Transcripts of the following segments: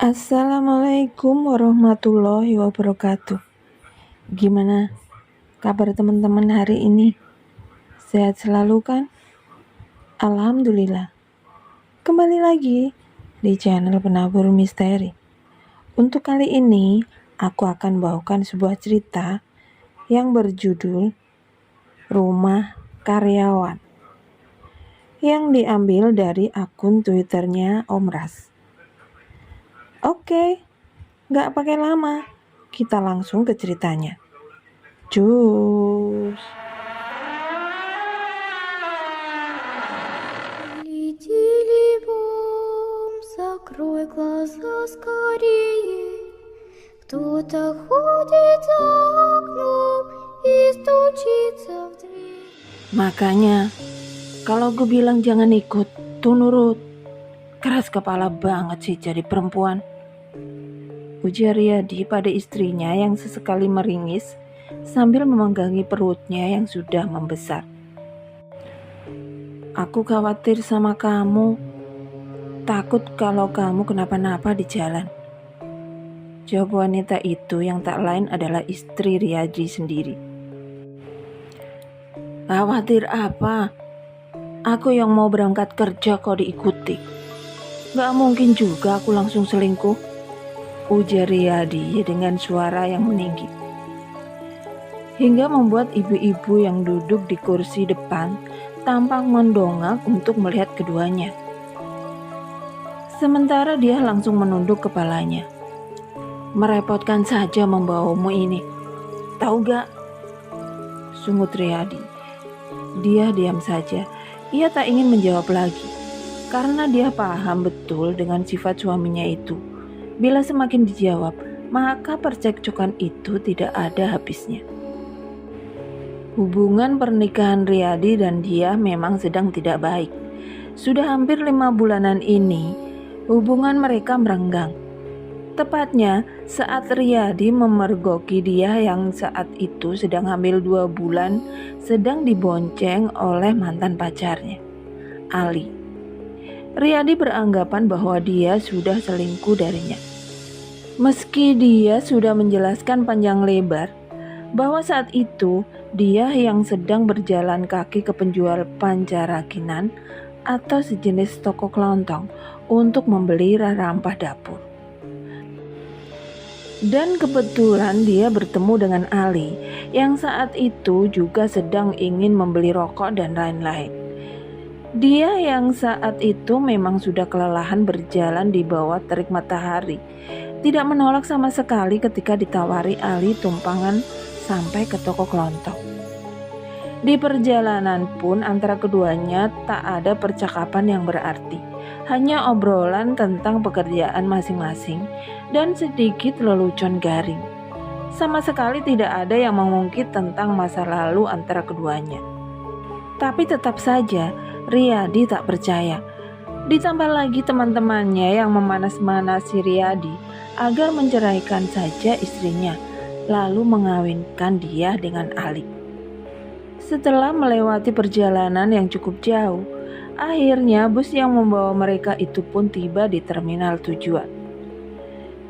Assalamualaikum warahmatullahi wabarakatuh. Gimana kabar teman-teman hari ini? Sehat selalu kan? Alhamdulillah. Kembali lagi di channel Penabur Misteri. Untuk kali ini, aku akan bawakan sebuah cerita yang berjudul Rumah Karyawan, yang diambil dari akun Twitternya Om Ras. Oke, gak pakai lama, kita langsung ke ceritanya. Cus. Закрой глаза скорее. Кто-то ходит за окном и стучится в дверь. Makanya, kalau gue bilang jangan ikut, tuh nurut. Keras kepala banget sih jadi perempuan, ujar Riyadi pada istrinya yang sesekali meringis sambil memenggangi perutnya yang sudah membesar. Aku khawatir sama kamu, takut kalau kamu kenapa-napa di jalan. Jawab wanita itu yang tak lain adalah istri Riyadi sendiri. Khawatir apa? Aku yang mau berangkat kerja kok diikuti. Gak mungkin juga aku langsung selingkuh, ujar Riyadi dengan suara yang meninggi, hingga membuat ibu-ibu yang duduk di kursi depan tampak mendongak untuk melihat keduanya. Sementara dia langsung menunduk kepalanya. Merepotkan saja membawamu ini, tahu gak? Sungut Riyadi. Dia diam saja. Ia tak ingin menjawab lagi, karena dia paham betul dengan sifat suaminya itu. Bila semakin dijawab, maka percekcokan itu tidak ada habisnya. Hubungan pernikahan Riyadi dan dia memang sedang tidak baik. Sudah hampir 5 bulanan ini, hubungan mereka merenggang. Tepatnya saat Riyadi memergoki dia yang saat itu sedang hamil 2 bulan, sedang dibonceng oleh mantan pacarnya, Ali. Riyadi beranggapan bahwa dia sudah selingkuh darinya. Meski dia sudah menjelaskan panjang lebar bahwa saat itu dia yang sedang berjalan kaki ke penjual pancarakinan atau sejenis toko kelontong untuk membeli rarampah dapur. Dan kebetulan dia bertemu dengan Ali yang saat itu juga sedang ingin membeli rokok dan lain-lain. Dia yang saat itu memang sudah kelelahan berjalan di bawah terik matahari, tidak menolak sama sekali ketika ditawari Ali tumpangan sampai ke toko kelontong. Di perjalanan pun antara keduanya tak ada percakapan yang berarti, hanya obrolan tentang pekerjaan masing-masing dan sedikit lelucon garing. Sama sekali tidak ada yang mengungkit tentang masa lalu antara keduanya. Tapi tetap saja Riyadi tak percaya. Ditambah lagi teman-temannya yang memanas-manasi Riyadi agar menceraikan saja istrinya, lalu mengawinkan dia dengan Ali. Setelah melewati perjalanan yang cukup jauh, akhirnya bus yang membawa mereka itu pun tiba di terminal tujuan.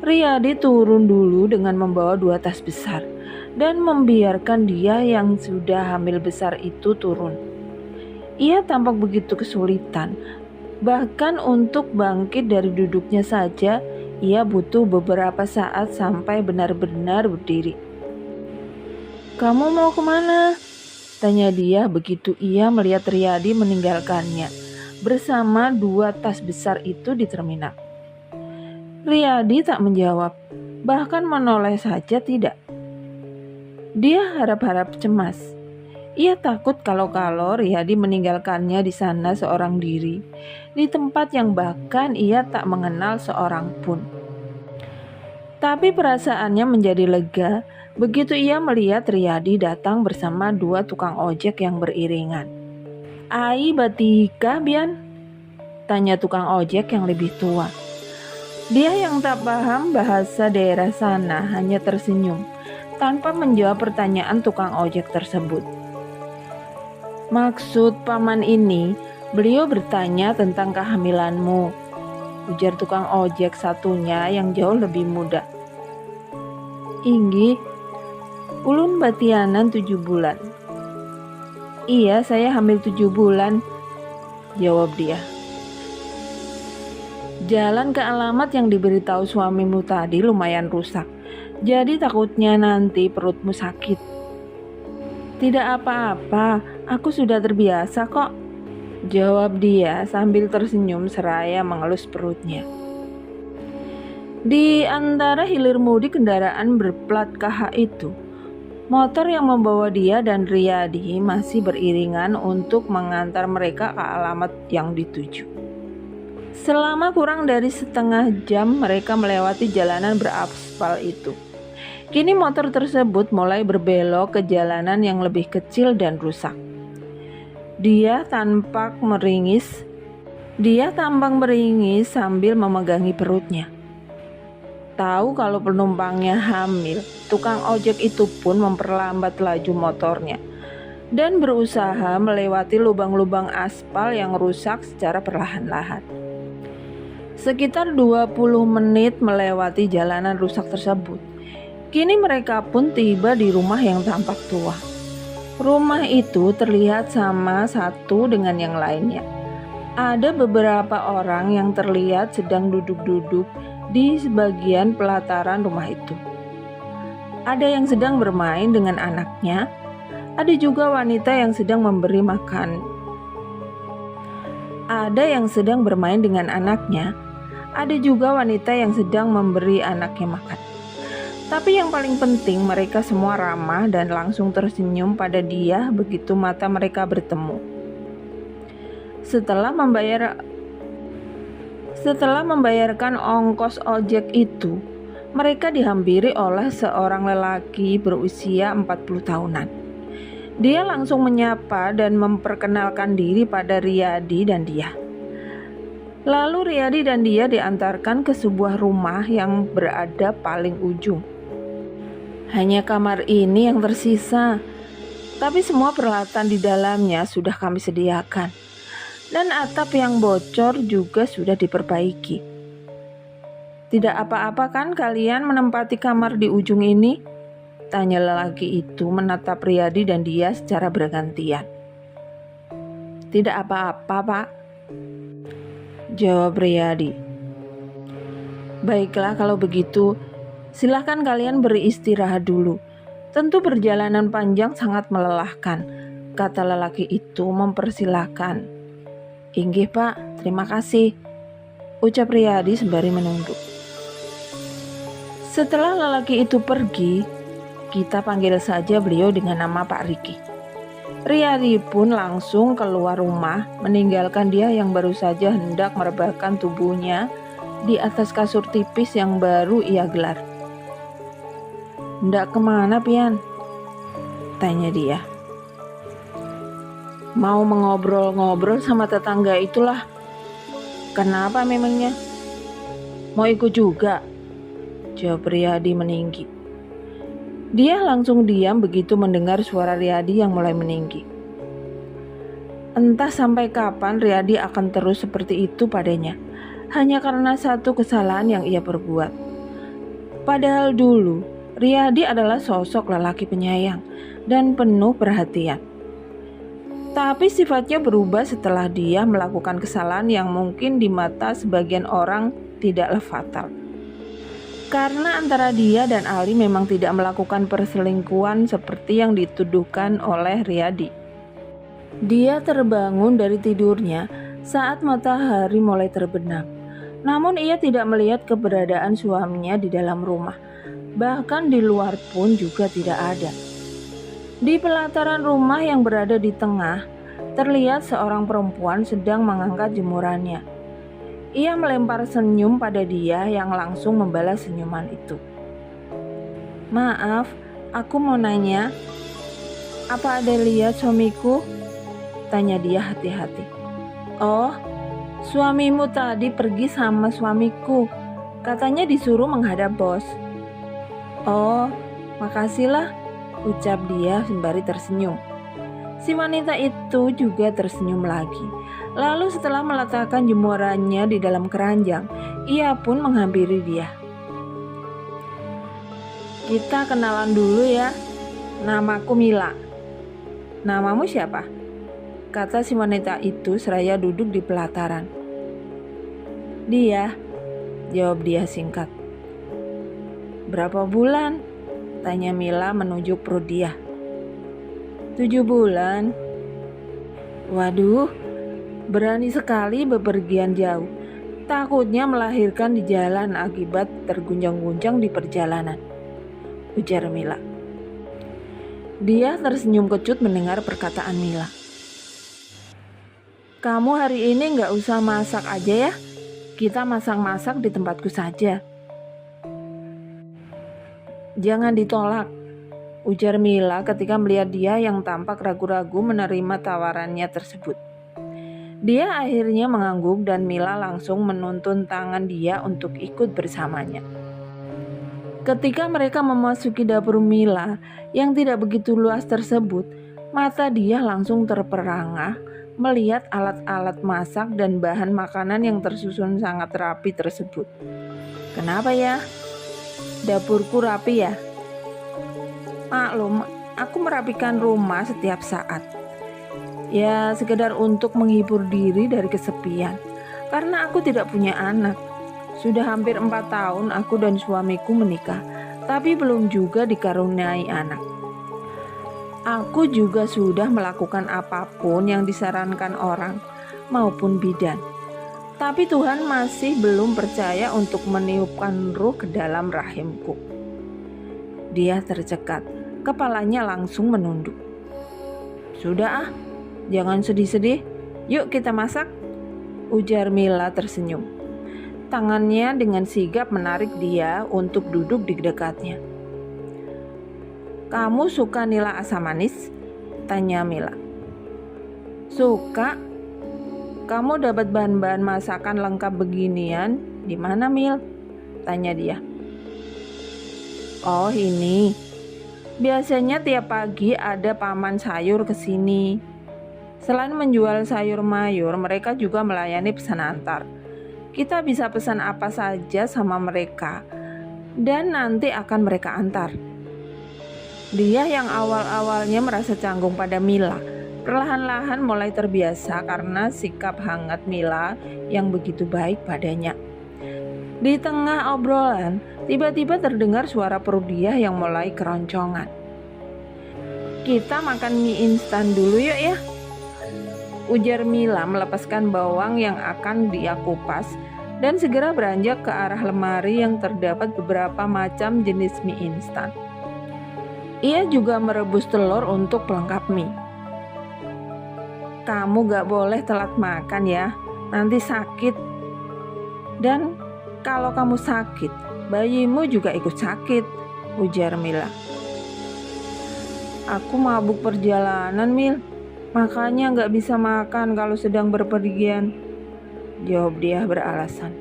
Riyadi turun dulu dengan membawa 2 tas besar dan membiarkan dia yang sudah hamil besar itu turun. Ia tampak begitu kesulitan, bahkan untuk bangkit dari duduknya saja ia butuh beberapa saat sampai benar-benar berdiri. Kamu mau kemana? Tanya dia begitu ia melihat Riyadi meninggalkannya bersama 2 tas besar itu di terminal. Riyadi tak menjawab, bahkan menoleh saja tidak. Dia harap-harap cemas. Ia takut kalau Riyadi meninggalkannya di sana seorang diri, di tempat yang bahkan ia tak mengenal seorang pun. Tapi perasaannya menjadi lega begitu ia melihat Riyadi datang bersama 2 tukang ojek yang beriringan. Ai batika bian? Tanya tukang ojek yang lebih tua. Dia yang tak paham bahasa daerah sana hanya tersenyum tanpa menjawab pertanyaan tukang ojek tersebut. Maksud paman ini, beliau bertanya tentang kehamilanmu, ujar tukang ojek satunya yang jauh lebih muda. Inggih, ulun batianan 7 bulan. Iya, saya hamil 7 bulan, jawab dia. Jalan ke alamat yang diberitahu suamimu tadi lumayan rusak, jadi takutnya nanti perutmu sakit. Tidak apa-apa, aku sudah terbiasa kok, jawab dia sambil tersenyum seraya mengelus perutnya. Di antara hilir mudik kendaraan berplat KH itu, motor yang membawa dia dan Riyadi masih beriringan untuk mengantar mereka ke alamat yang dituju. Selama kurang dari setengah jam mereka melewati jalanan beraspal itu. Kini motor tersebut mulai berbelok ke jalanan yang lebih kecil dan rusak. Dia tampak meringis sambil memegangi perutnya. Tahu kalau penumpangnya hamil, tukang ojek itu pun memperlambat laju motornya dan berusaha melewati lubang-lubang aspal yang rusak secara perlahan-lahan. Sekitar 20 menit melewati jalanan rusak tersebut. Kini mereka pun tiba di rumah yang tampak tua. Rumah itu terlihat sama satu dengan yang lainnya. Ada beberapa orang yang terlihat sedang duduk-duduk di sebagian pelataran rumah itu. Ada yang sedang bermain dengan anaknya, ada juga wanita yang sedang memberi makan. Ada yang sedang bermain dengan anaknya, ada juga wanita yang sedang memberi anaknya makan. Tapi yang paling penting, mereka semua ramah dan langsung tersenyum pada dia begitu mata mereka bertemu. Setelah membayarkan ongkos ojek itu, mereka dihampiri oleh seorang lelaki berusia 40 tahunan. Dia langsung menyapa dan memperkenalkan diri pada Riyadi dan dia. Lalu Riyadi dan dia diantarkan ke sebuah rumah yang berada paling ujung. Hanya kamar ini yang tersisa, tapi semua peralatan di dalamnya sudah kami sediakan. Dan atap yang bocor juga sudah diperbaiki. Tidak apa-apa kan kalian menempati kamar di ujung ini? Tanya lelaki itu menatap Riyadi dan dia secara bergantian. Tidak apa-apa, Pak, jawab Riyadi. Baiklah kalau begitu, silahkan kalian beristirahat dulu. Tentu perjalanan panjang sangat melelahkan, kata lelaki itu mempersilahkan. Inggih Pak, terima kasih, ucap Riyadi sembari menunduk. Setelah lelaki itu pergi, kita panggil saja beliau dengan nama Pak Riki. Riyadi pun langsung keluar rumah, meninggalkan dia yang baru saja hendak merebahkan tubuhnya di atas kasur tipis yang baru ia gelar. Hendak kemana, Pian? Tanya dia. Mau mengobrol-ngobrol sama tetangga itulah. Kenapa memangnya? Mau ikut juga? Jawab Riyadi meninggi. Dia langsung diam begitu mendengar suara Riyadi yang mulai meninggi. Entah sampai kapan Riyadi akan terus seperti itu padanya, hanya karena satu kesalahan yang ia perbuat. Padahal dulu Riyadi adalah sosok lelaki penyayang dan penuh perhatian. Tapi sifatnya berubah setelah dia melakukan kesalahan yang mungkin di mata sebagian orang tidaklah fatal. Karena antara dia dan Ali memang tidak melakukan perselingkuhan seperti yang dituduhkan oleh Riyadi. Dia terbangun dari tidurnya saat matahari mulai terbenam. Namun ia tidak melihat keberadaan suaminya di dalam rumah. Bahkan di luar pun juga tidak ada. Di pelataran rumah yang berada di tengah, terlihat seorang perempuan sedang mengangkat jemurannya. Ia melempar senyum pada dia yang langsung membalas senyuman itu. Maaf, aku mau nanya, apa ada lihat suamiku? Tanya dia hati-hati. Oh, suamimu tadi pergi sama suamiku. Katanya disuruh menghadap bos. Oh, makasihlah, ucap dia sembari tersenyum. Si wanita itu juga tersenyum lagi. Lalu setelah meletakkan jemurannya di dalam keranjang, ia pun menghampiri dia. "Kita kenalan dulu ya. Namaku Mila." "Namamu siapa?" kata si wanita itu seraya duduk di pelataran. "Dia," jawab dia singkat. "Berapa bulan?" tanya Mila menunjuk perut dia. 7 bulan. Waduh, berani sekali bepergian jauh. Takutnya melahirkan di jalan akibat terguncang-guncang di perjalanan, ujar Mila. Dia tersenyum kecut mendengar perkataan Mila. "Kamu hari ini gak usah masak aja ya. Kita masak-masak di tempatku saja." "Jangan ditolak," ujar Mila ketika melihat dia yang tampak ragu-ragu menerima tawarannya tersebut. Dia akhirnya mengangguk dan Mila langsung menuntun tangan dia untuk ikut bersamanya. Ketika mereka memasuki dapur Mila yang tidak begitu luas tersebut, mata dia langsung terperangah melihat alat-alat masak dan bahan makanan yang tersusun sangat rapi tersebut. "Kenapa ya? Dapurku rapi ya?" "Maklum, aku merapikan rumah setiap saat. Ya, sekedar untuk menghibur diri dari kesepian. Karena aku tidak punya anak. Sudah hampir 4 tahun aku dan suamiku menikah, tapi belum juga dikaruniai anak. Aku juga sudah melakukan apapun yang disarankan orang maupun bidan. Tapi Tuhan masih belum percaya untuk meniupkan ruh ke dalam rahimku." Dia tercekat, kepalanya langsung menunduk. "Sudah jangan sedih-sedih, yuk kita masak," ujar Mila tersenyum. Tangannya dengan sigap menarik dia untuk duduk di dekatnya. "Kamu suka nila asam manis?" tanya Mila. "Suka." "Kamu dapat bahan-bahan masakan lengkap beginian di mana, Mil?" tanya dia. "Oh, ini. Biasanya tiap pagi ada paman sayur ke sini. Selain menjual sayur mayur, mereka juga melayani pesan antar. Kita bisa pesan apa saja sama mereka dan nanti akan mereka antar." Dia yang awal-awalnya merasa canggung pada Mila, perlahan-lahan mulai terbiasa karena sikap hangat Mila yang begitu baik padanya. Di tengah obrolan, tiba-tiba terdengar suara perut dia yang mulai keroncongan. "Kita makan mie instan dulu yuk ya," ujar Mila melepaskan bawang yang akan dia kupas dan segera beranjak ke arah lemari yang terdapat beberapa macam jenis mie instan. Ia juga merebus telur untuk pelengkap mie. "Kamu gak boleh telat makan ya, nanti sakit. Dan kalau kamu sakit, bayimu juga ikut sakit," ujar Mila. "Aku mabuk perjalanan, Mil. Makanya gak bisa makan kalau sedang berpergian," jawab dia beralasan.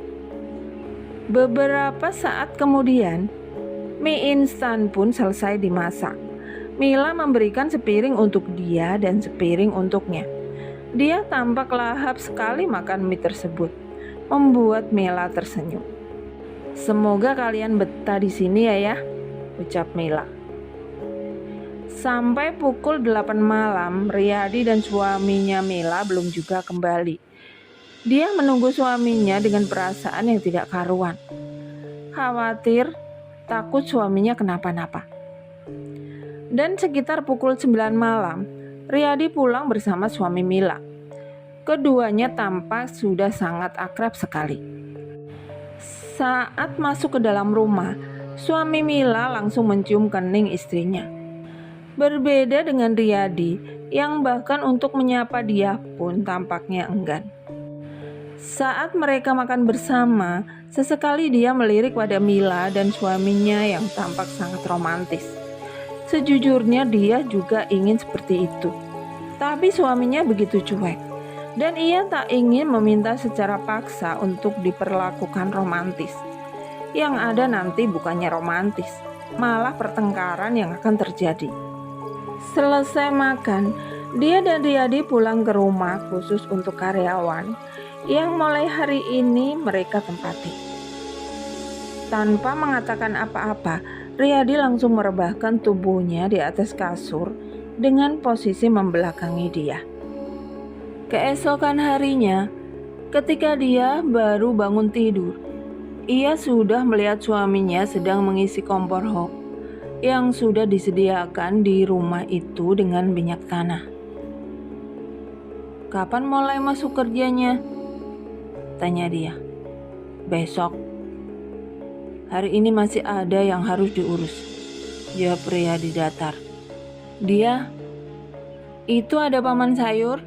Beberapa saat kemudian, mie instan pun selesai dimasak. Mila memberikan sepiring untuk dia dan sepiring untuknya. Dia tampak lahap sekali makan mie tersebut, membuat Mila tersenyum. "Semoga kalian betah di sini ya," ucap Mila. Sampai pukul 8 malam, Riyadi dan suaminya Mila belum juga kembali. Dia menunggu suaminya dengan perasaan yang tidak karuan. Khawatir, takut suaminya kenapa-napa. Dan sekitar pukul 9 malam, Riyadi pulang bersama suami Mila. Keduanya tampak sudah sangat akrab sekali. Saat masuk ke dalam rumah, suami Mila langsung mencium kening istrinya. Berbeda dengan Riyadi, yang bahkan untuk menyapa dia pun tampaknya enggan. Saat mereka makan bersama, sesekali dia melirik pada Mila dan suaminya yang tampak sangat romantis. Sejujurnya dia juga ingin seperti itu, tapi suaminya begitu cuek, dan ia tak ingin meminta secara paksa untuk diperlakukan romantis. Yang ada nanti bukannya romantis, malah pertengkaran yang akan terjadi. Selesai makan, Dia dan Riyadi pulang ke rumah khusus untuk karyawan yang mulai hari ini mereka tempati. Tanpa mengatakan apa-apa, Riyadi langsung merebahkan tubuhnya di atas kasur dengan posisi membelakangi dia. Keesokan harinya, ketika dia baru bangun tidur, ia sudah melihat suaminya sedang mengisi kompor hop yang sudah disediakan di rumah itu dengan minyak tanah. "Kapan mulai masuk kerjanya?" tanya dia. "Besok. Hari ini masih ada yang harus diurus," jawab Riyadi datar. "Dia, itu ada paman sayur.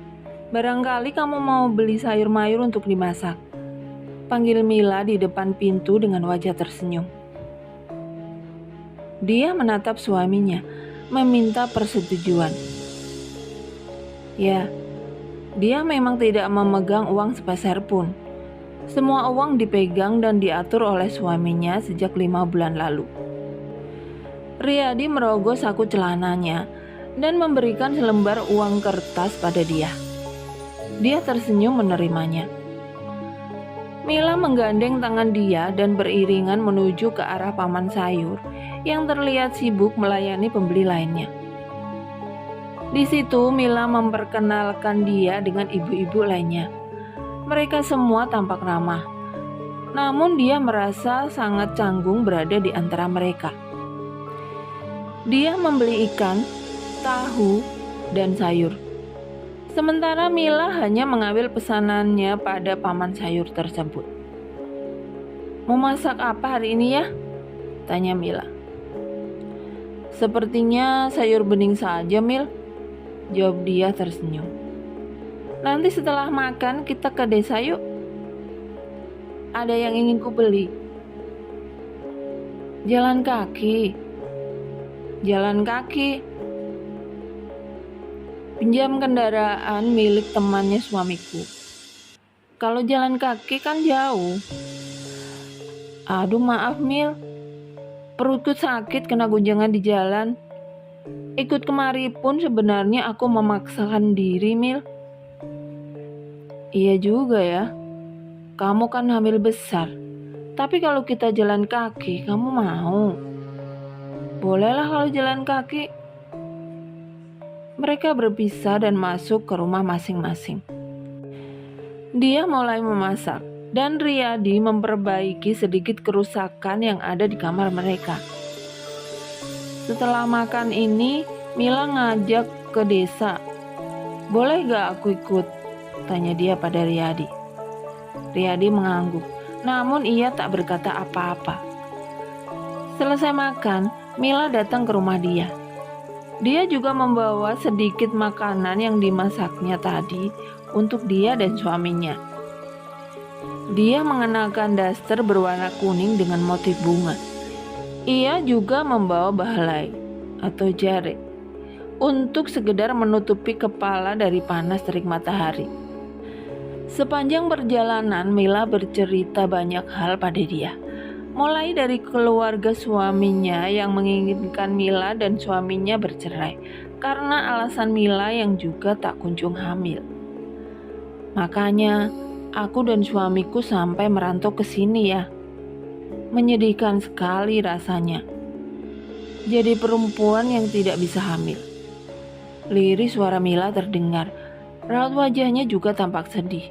Barangkali kamu mau beli sayur mayur untuk dimasak," panggil Mila di depan pintu dengan wajah tersenyum. Dia menatap suaminya, meminta persetujuan. Ya, dia memang tidak memegang uang sepeser pun. Semua uang dipegang dan diatur oleh suaminya sejak 5 bulan lalu. Riyadi merogoh saku celananya dan memberikan selembar uang kertas pada dia. Dia tersenyum menerimanya. Mila menggandeng tangan dia dan beriringan menuju ke arah paman sayur yang terlihat sibuk melayani pembeli lainnya. Di situ Mila memperkenalkan dia dengan ibu-ibu lainnya. Mereka semua tampak ramah, namun dia merasa sangat canggung berada di antara mereka. Dia membeli ikan, tahu, dan sayur. Sementara Mila hanya mengambil pesanannya pada paman sayur tersebut. "Mau masak apa hari ini ya?" tanya Mila. "Sepertinya sayur bening saja, Mil," jawab dia tersenyum. "Nanti setelah makan kita ke desa yuk. Ada yang ingin ku beli." Jalan kaki. Pinjam kendaraan milik temannya suamiku. Kalau jalan kaki kan jauh. Aduh maaf Mil, perutku sakit kena guncangan di jalan. Ikut kemari pun sebenarnya aku memaksakan diri Mil. Iya juga ya, kamu kan hamil besar. Tapi kalau kita jalan kaki, kamu mau? Bolehlah kalau jalan kaki. Mereka berpisah dan masuk ke rumah masing-masing. Dia mulai memasak dan Riyadi memperbaiki sedikit kerusakan yang ada di kamar mereka. Setelah makan ini, Mila ngajak ke desa. "Boleh gak aku ikut?" tanya dia pada Riyadi. Riyadi mengangguk, namun ia tak berkata apa-apa. Selesai makan, Mila datang ke rumah dia. Dia juga membawa sedikit makanan yang dimasaknya tadi untuk dia dan suaminya. Dia mengenakan daster berwarna kuning dengan motif bunga. Ia juga membawa bahlai atau jare untuk sekedar menutupi kepala dari panas terik matahari. Sepanjang perjalanan, Mila bercerita banyak hal pada dia. Mulai dari keluarga suaminya yang menginginkan Mila dan suaminya bercerai karena alasan Mila yang juga tak kunjung hamil. "Makanya aku dan suamiku sampai merantau ke sini ya. Menyedihkan sekali rasanya. Jadi perempuan yang tidak bisa hamil." Lirih suara Mila terdengar. Raut wajahnya juga tampak sedih.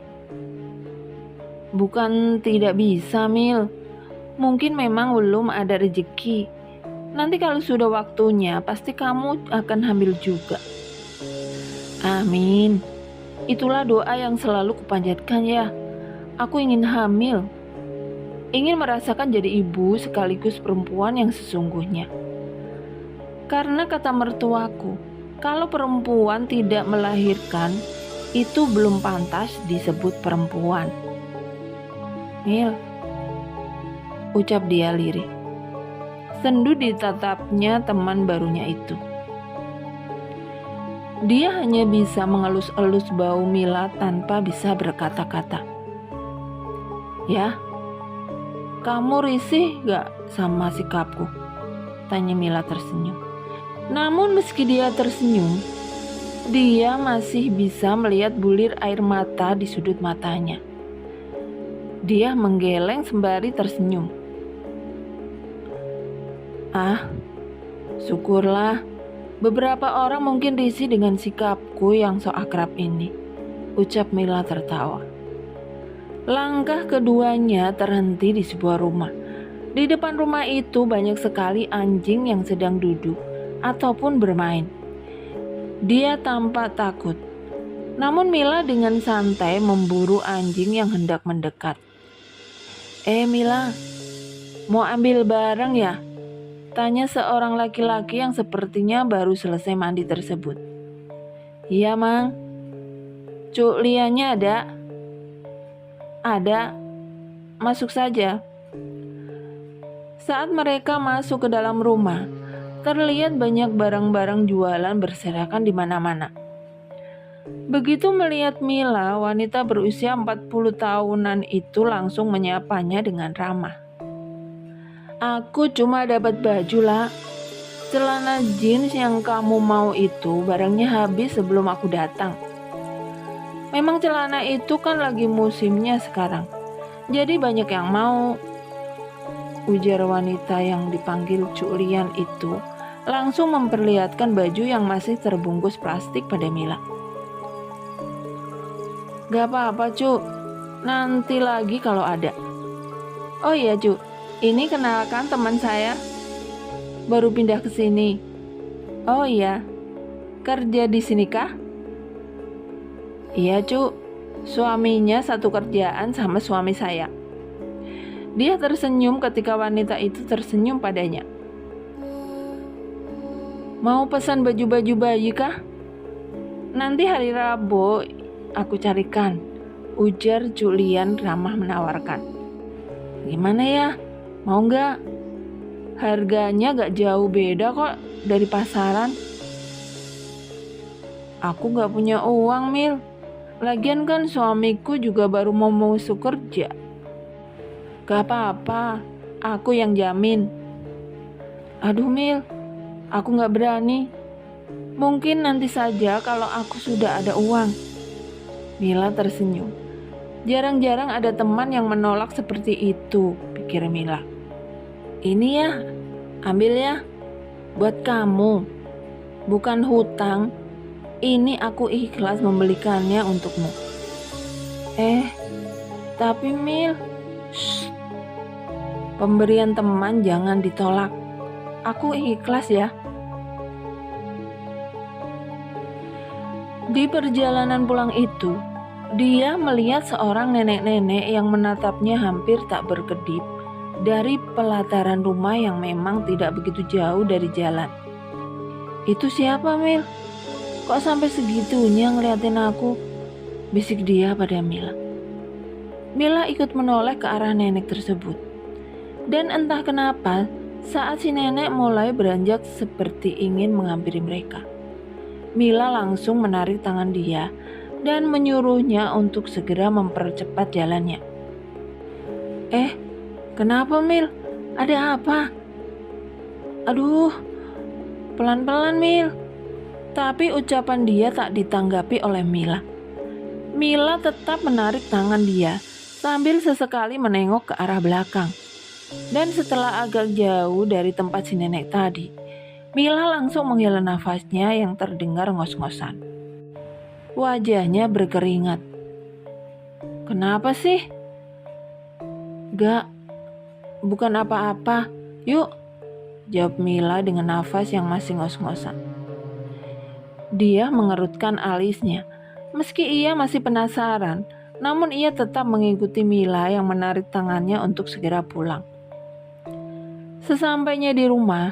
"Bukan tidak bisa, Mil. Mungkin memang belum ada rezeki. Nanti kalau sudah waktunya, pasti kamu akan hamil juga." "Amin. Itulah doa yang selalu kupanjatkan ya. Aku ingin hamil. Ingin merasakan jadi ibu sekaligus perempuan yang sesungguhnya. Karena kata mertuaku, kalau perempuan tidak melahirkan, itu belum pantas disebut perempuan." "Mil," ucap dia lirih. Sendu ditatapnya teman barunya itu. Dia hanya bisa mengelus-elus bau Mila tanpa bisa berkata-kata. "Ya, kamu risih gak sama sikapku?" tanya Mila tersenyum. Namun meski dia tersenyum, Dia masih bisa melihat bulir air mata di sudut matanya. Dia menggeleng sembari tersenyum. Ah, syukurlah. Beberapa orang mungkin risih dengan sikapku yang sok akrab ini, ucap Mila tertawa. Langkah keduanya terhenti di sebuah rumah. Di depan rumah itu banyak sekali anjing yang sedang duduk ataupun bermain. Dia tampak takut. Namun Mila dengan santai memburu anjing yang hendak mendekat. Mila, mau ambil barang ya? Tanya seorang laki-laki yang sepertinya baru selesai mandi tersebut. Iya, Mang. Cuk Liannya ada? Ada. Masuk saja. Saat mereka masuk ke dalam rumah, terlihat banyak barang-barang jualan berserakan di mana-mana. Begitu melihat Mila, wanita berusia 40 tahunan itu langsung menyapanya dengan ramah. Aku cuma dapat baju lah. Celana jeans yang kamu mau itu barangnya habis sebelum aku datang. Memang celana itu kan lagi musimnya sekarang. Jadi banyak yang mau. Ujar wanita yang dipanggil Cuk Lian itu langsung memperlihatkan baju yang masih terbungkus plastik pada Mila. Gak apa-apa Cuk, nanti lagi kalau ada. Oh iya Cuk, ini kenalkan teman saya. Baru pindah ke sini. Oh iya, kerja di sini kah? Iya Cuk, suaminya satu kerjaan sama suami saya. Dia tersenyum ketika wanita itu tersenyum padanya. Mau pesan baju-baju bayi kah? Nanti hari Rabu aku carikan, ujar Julian ramah menawarkan. Gimana ya? Mau nggak? Harganya gak jauh beda kok dari pasaran. Aku gak punya uang, Mil. Lagian kan suamiku juga baru mau masuk kerja. Gak apa-apa, aku yang jamin. Aduh Mil, aku gak berani. Mungkin nanti saja kalau aku sudah ada uang. Mila tersenyum. Jarang-jarang ada teman yang menolak seperti itu, pikir Mila. Ini ya, ambil ya, buat kamu. Bukan hutang, ini aku ikhlas membelikannya untukmu. Tapi Mil, shh. Pemberian teman jangan ditolak. Aku ikhlas ya. Di perjalanan pulang itu, dia melihat seorang nenek-nenek yang menatapnya hampir tak berkedip dari pelataran rumah yang memang tidak begitu jauh dari jalan. Itu siapa, Mil? Kok sampai segitunya ngeliatin aku? Bisik dia pada Mila. Mila ikut menoleh ke arah nenek tersebut. Dan entah kenapa, saat si nenek mulai beranjak seperti ingin menghampiri mereka, Mila langsung menarik tangan dia dan menyuruhnya untuk segera mempercepat jalannya. Kenapa Mil? Ada apa? Aduh, pelan-pelan Mil. Tapi ucapan dia tak ditanggapi oleh Mila. Mila tetap menarik tangan dia sambil sesekali menengok ke arah belakang. Dan setelah agak jauh dari tempat si nenek tadi, Mila langsung menghela nafasnya yang terdengar ngos-ngosan. Wajahnya berkeringat. Kenapa sih? Gak, bukan apa-apa. Yuk, jawab Mila dengan nafas yang masih ngos-ngosan. Dia mengerutkan alisnya. Meski ia masih penasaran, namun ia tetap mengikuti Mila yang menarik tangannya untuk segera pulang. Sesampainya di rumah,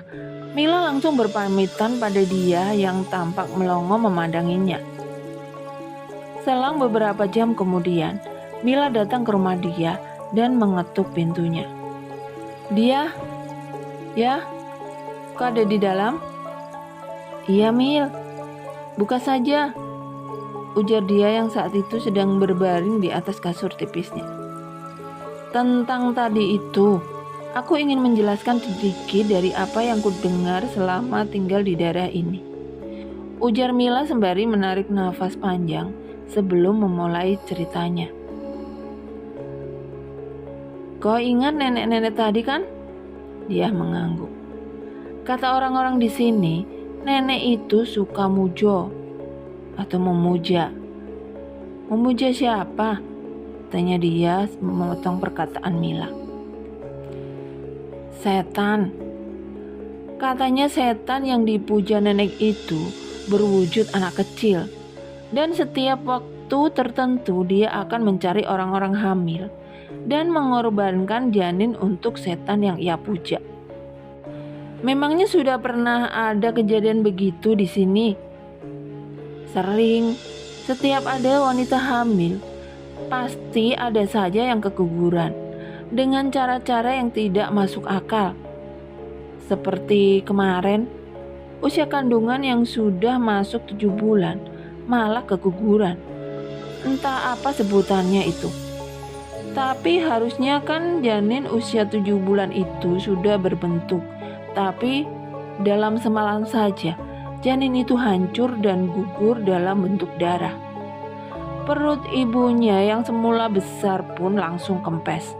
Mila langsung berpamitan pada dia yang tampak melongo memandanginya. Selang beberapa jam kemudian, Mila datang ke rumah dia dan mengetuk pintunya. Dia? Ya? Kok ada di dalam? Iya Mil, buka saja, ujar dia yang saat itu sedang berbaring di atas kasur tipisnya. Tentang tadi itu, aku ingin menjelaskan sedikit dari apa yang kudengar selama tinggal di daerah ini. ujar Mila sembari menarik nafas panjang sebelum memulai ceritanya. Kau ingat nenek-nenek tadi kan? Dia mengangguk. Kata orang-orang di sini, nenek itu suka mujo atau memuja. Memuja siapa? Tanya dia memotong perkataan Mila. Setan. Katanya setan yang dipuja nenek itu berwujud anak kecil. Dan setiap waktu tertentu dia akan mencari orang-orang hamil dan mengorbankan janin untuk setan yang ia puja. Memangnya sudah pernah ada kejadian begitu di sini? Sering, setiap ada wanita hamil, pasti ada saja yang keguguran dengan cara-cara yang tidak masuk akal. Seperti kemarin, usia kandungan yang sudah masuk 7 bulan malah keguguran. Entah apa sebutannya itu. Tapi harusnya kan janin usia 7 bulan itu sudah berbentuk. Tapi dalam semalam saja janin itu hancur dan gugur dalam bentuk darah. Perut ibunya yang semula besar pun langsung kempes.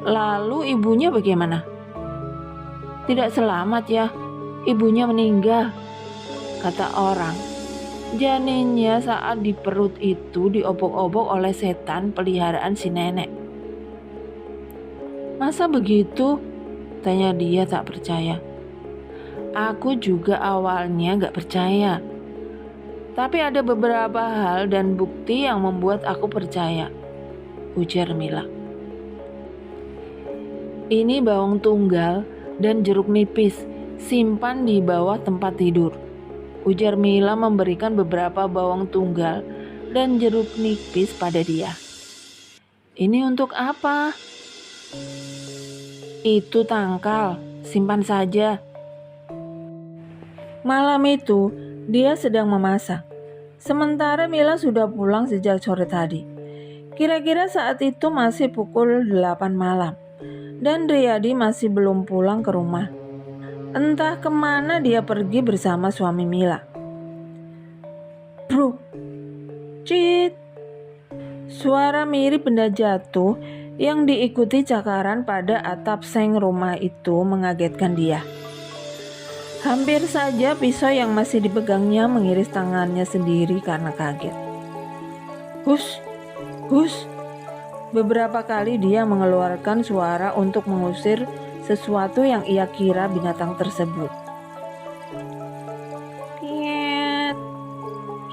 Lalu ibunya bagaimana? Tidak selamat ya, ibunya meninggal. Kata orang, janinnya saat di perut itu diobok-obok oleh setan peliharaan si nenek. Masa begitu? Tanya dia tak percaya. Aku juga awalnya gak percaya. Tapi ada beberapa hal dan bukti yang membuat aku percaya, ujar Mila. Ini bawang tunggal dan jeruk nipis, simpan di bawah tempat tidur, ujar Mila memberikan beberapa bawang tunggal dan jeruk nipis pada dia. Ini untuk apa? Itu tangkal, simpan saja. Malam itu, dia sedang memasak. Sementara Mila sudah pulang sejak sore tadi. Kira-kira saat itu masih pukul 8 malam. Dan Riyadi masih belum pulang ke rumah. Entah kemana dia pergi bersama suami Mila. Bro, cit. Suara mirip benda jatuh yang diikuti cakaran pada atap seng rumah itu mengagetkan dia. Hampir saja pisau yang masih dipegangnya mengiris tangannya sendiri karena kaget. Hus, hus. Beberapa kali dia mengeluarkan suara untuk mengusir sesuatu yang ia kira binatang tersebut. Riet,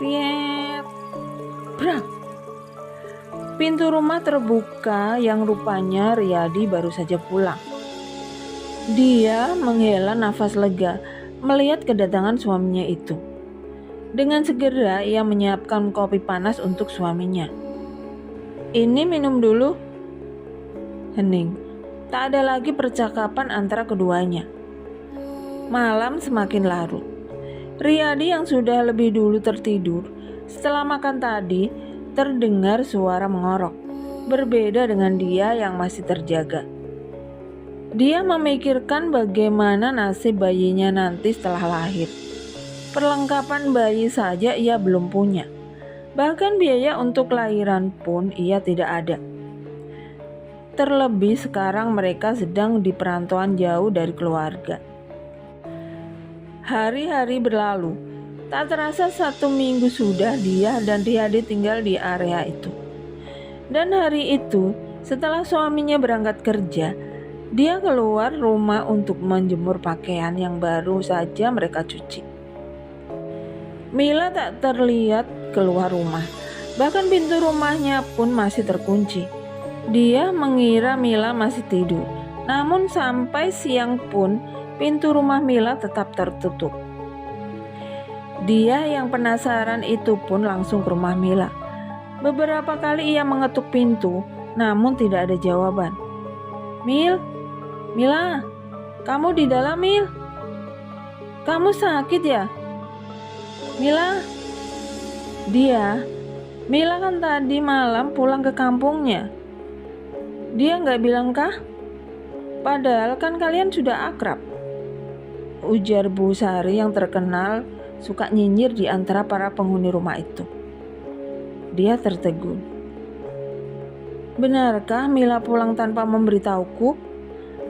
riet, brak. Pintu rumah terbuka yang rupanya Riyadi baru saja pulang. Dia menghela nafas lega melihat kedatangan suaminya itu. Dengan segera ia menyiapkan kopi panas untuk suaminya. Ini minum dulu. Hening. Tak ada lagi percakapan antara keduanya. Malam semakin larut. Riyadi yang sudah lebih dulu tertidur, setelah makan tadi, terdengar suara mengorok. Berbeda dengan dia yang masih terjaga. Dia memikirkan bagaimana nasib bayinya nanti setelah lahir. Perlengkapan bayi saja ia belum punya. Bahkan biaya untuk lahiran pun ia tidak ada. Terlebih sekarang mereka sedang di perantauan jauh dari keluarga. Hari-hari berlalu. Tak terasa 1 minggu sudah dia dan Riyadi tinggal di area itu. Dan hari itu, setelah suaminya berangkat kerja, dia keluar rumah untuk menjemur pakaian yang baru saja mereka cuci. Mila tak terlihat keluar rumah. Bahkan pintu rumahnya pun masih terkunci. Dia mengira Mila masih tidur. Namun sampai siang pun pintu rumah Mila tetap tertutup. Dia yang penasaran itu pun langsung ke rumah Mila. Beberapa kali ia mengetuk pintu, namun tidak ada jawaban. Mila, kamu di dalam, Mil? Kamu sakit ya? Mila kan tadi malam pulang ke kampungnya. Dia nggak bilang kah? Padahal kan kalian sudah akrab. ujar Bu Sari yang terkenal suka nyinyir di antara para penghuni rumah itu. Dia tertegun. Benarkah Mila pulang tanpa memberitahuku?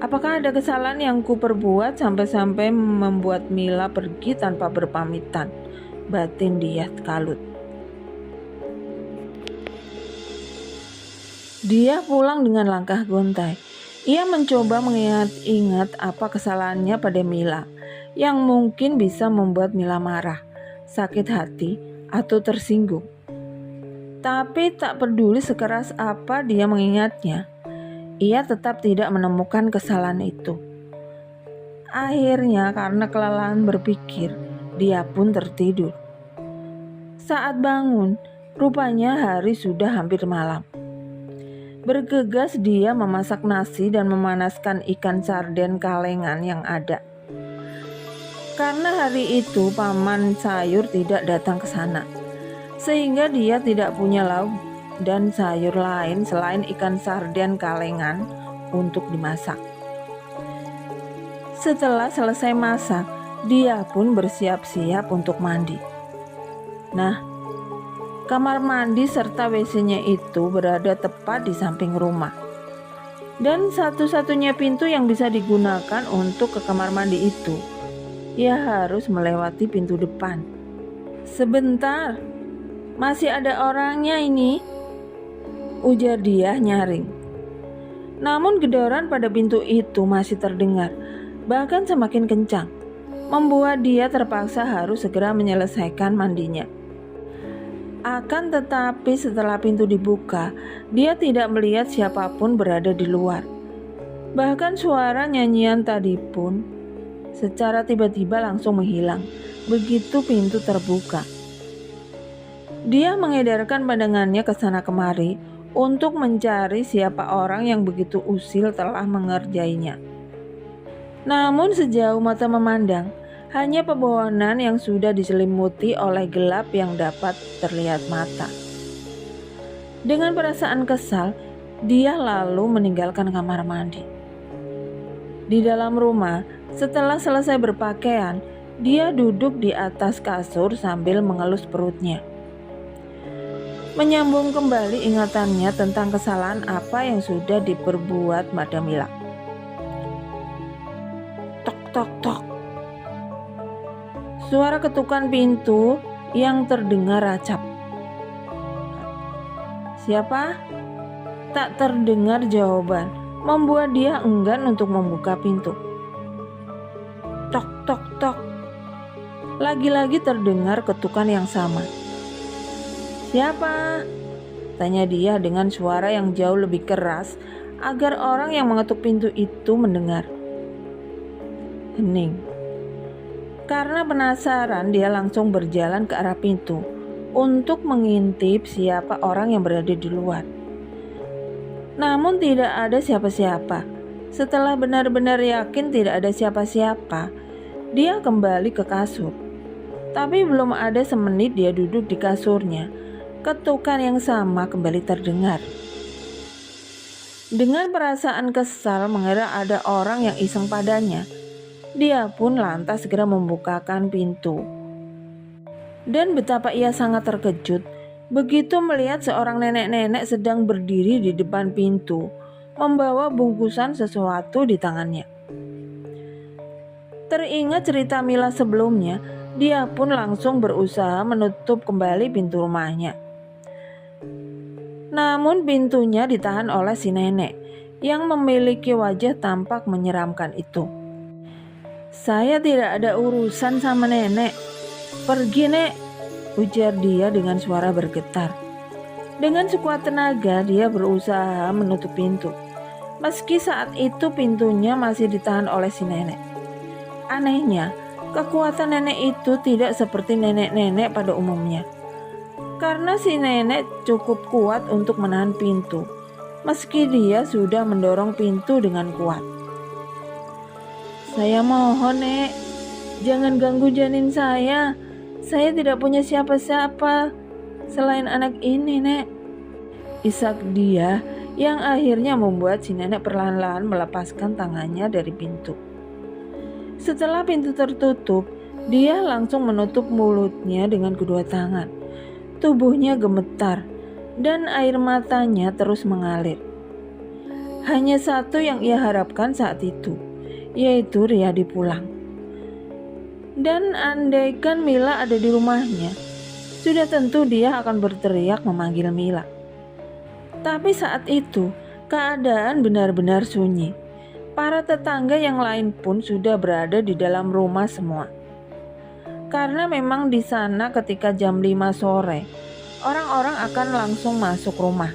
Apakah ada kesalahan yang ku perbuat sampai-sampai membuat Mila pergi tanpa berpamitan? Batin dia kalut. Dia pulang dengan langkah gontai. Ia mencoba mengingat-ingat apa kesalahannya pada Mila yang mungkin bisa membuat Mila marah, sakit hati, atau tersinggung. Tapi tak peduli sekeras apa dia mengingatnya, ia tetap tidak menemukan kesalahan itu. Akhirnya karena kelelahan berpikir, dia pun tertidur. Saat bangun, rupanya hari sudah hampir malam. Bergegas dia memasak nasi dan memanaskan ikan sarden kalengan yang ada. Karena hari itu paman sayur tidak datang ke sana, sehingga dia tidak punya lauk dan sayur lain selain ikan sarden kalengan untuk dimasak. Setelah selesai masak, dia pun bersiap-siap untuk mandi. Nah, kamar mandi serta WC-nya itu berada tepat di samping rumah. Dan satu-satunya pintu yang bisa digunakan untuk ke kamar mandi itu, ia harus melewati pintu depan. Sebentar, masih ada orangnya ini, ujar dia nyaring. Namun gedoran pada pintu itu masih terdengar, bahkan semakin kencang, membuat dia terpaksa harus segera menyelesaikan mandinya. Akan tetapi setelah pintu dibuka, dia tidak melihat siapapun berada di luar. Bahkan suara nyanyian tadi pun secara tiba-tiba langsung menghilang begitu pintu terbuka. Dia mengedarkan pandangannya ke sana kemari untuk mencari siapa orang yang begitu usil telah mengerjainya. Namun sejauh mata memandang, hanya pepohonan yang sudah diselimuti oleh gelap yang dapat terlihat mata. Dengan perasaan kesal, dia lalu meninggalkan kamar mandi. Di dalam rumah, setelah selesai berpakaian, dia duduk di atas kasur sambil mengelus perutnya. Menyambung kembali ingatannya tentang kesalahan apa yang sudah diperbuat Madam Mila. Tok tok tok. Suara ketukan pintu yang terdengar acap. Siapa? Tak terdengar jawaban, membuat dia enggan untuk membuka pintu. Tok tok tok. Lagi-lagi terdengar ketukan yang sama. Siapa? Tanya dia dengan suara yang jauh lebih keras agar orang yang mengetuk pintu itu mendengar. Hening. Karena penasaran, dia langsung berjalan ke arah pintu untuk mengintip siapa orang yang berada di luar. Namun tidak ada siapa-siapa. Setelah benar-benar yakin tidak ada siapa-siapa, dia kembali ke kasur. Tapi belum ada semenit dia duduk di kasurnya, ketukan yang sama kembali terdengar. Dengan perasaan kesal mengira ada orang yang iseng padanya, dia pun lantas segera membukakan pintu. Dan betapa ia sangat terkejut begitu melihat seorang nenek-nenek sedang berdiri di depan pintu, membawa bungkusan sesuatu di tangannya. Teringat cerita Mila sebelumnya, dia pun langsung berusaha menutup kembali pintu rumahnya. Namun pintunya ditahan oleh si nenek yang memiliki wajah tampak menyeramkan itu. Saya tidak ada urusan sama nenek. Pergi, Nek, ujar dia dengan suara bergetar. Dengan sekuat tenaga dia berusaha menutup pintu. Meski saat itu pintunya masih ditahan oleh si nenek. Anehnya, kekuatan nenek itu tidak seperti nenek-nenek pada umumnya. Karena si nenek cukup kuat untuk menahan pintu, meski dia sudah mendorong pintu dengan kuat. Saya mohon, Nek, jangan ganggu janin saya. Saya tidak punya siapa-siapa selain anak ini, Nek. Isak dia yang akhirnya membuat si nenek perlahan-lahan melepaskan tangannya dari pintu. Setelah pintu tertutup, dia langsung menutup mulutnya dengan kedua tangan. Tubuhnya gemetar dan air matanya terus mengalir. Hanya satu yang ia harapkan saat itu, yaitu Riyadi pulang. Dan andaikan Mila ada di rumahnya, sudah tentu dia akan berteriak memanggil Mila. Tapi saat itu, keadaan benar-benar sunyi. Para tetangga yang lain pun sudah berada di dalam rumah semua. Karena memang di sana ketika jam 5 sore, orang-orang akan langsung masuk rumah.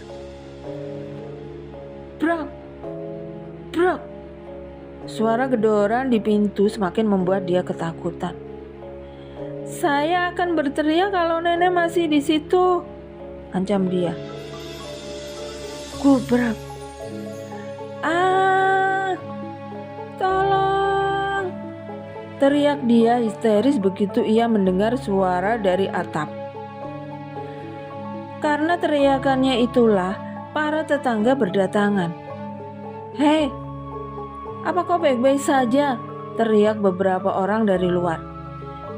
Brak, brak. Suara gedoran di pintu semakin membuat dia ketakutan. Saya akan berteriak kalau nenek masih di situ, ancam dia. Gubrak. Tolong! Teriak dia histeris begitu ia mendengar suara dari atap. Karena teriakannya itulah, para tetangga berdatangan. Hei, apa kau baik-baik saja? Teriak beberapa orang dari luar.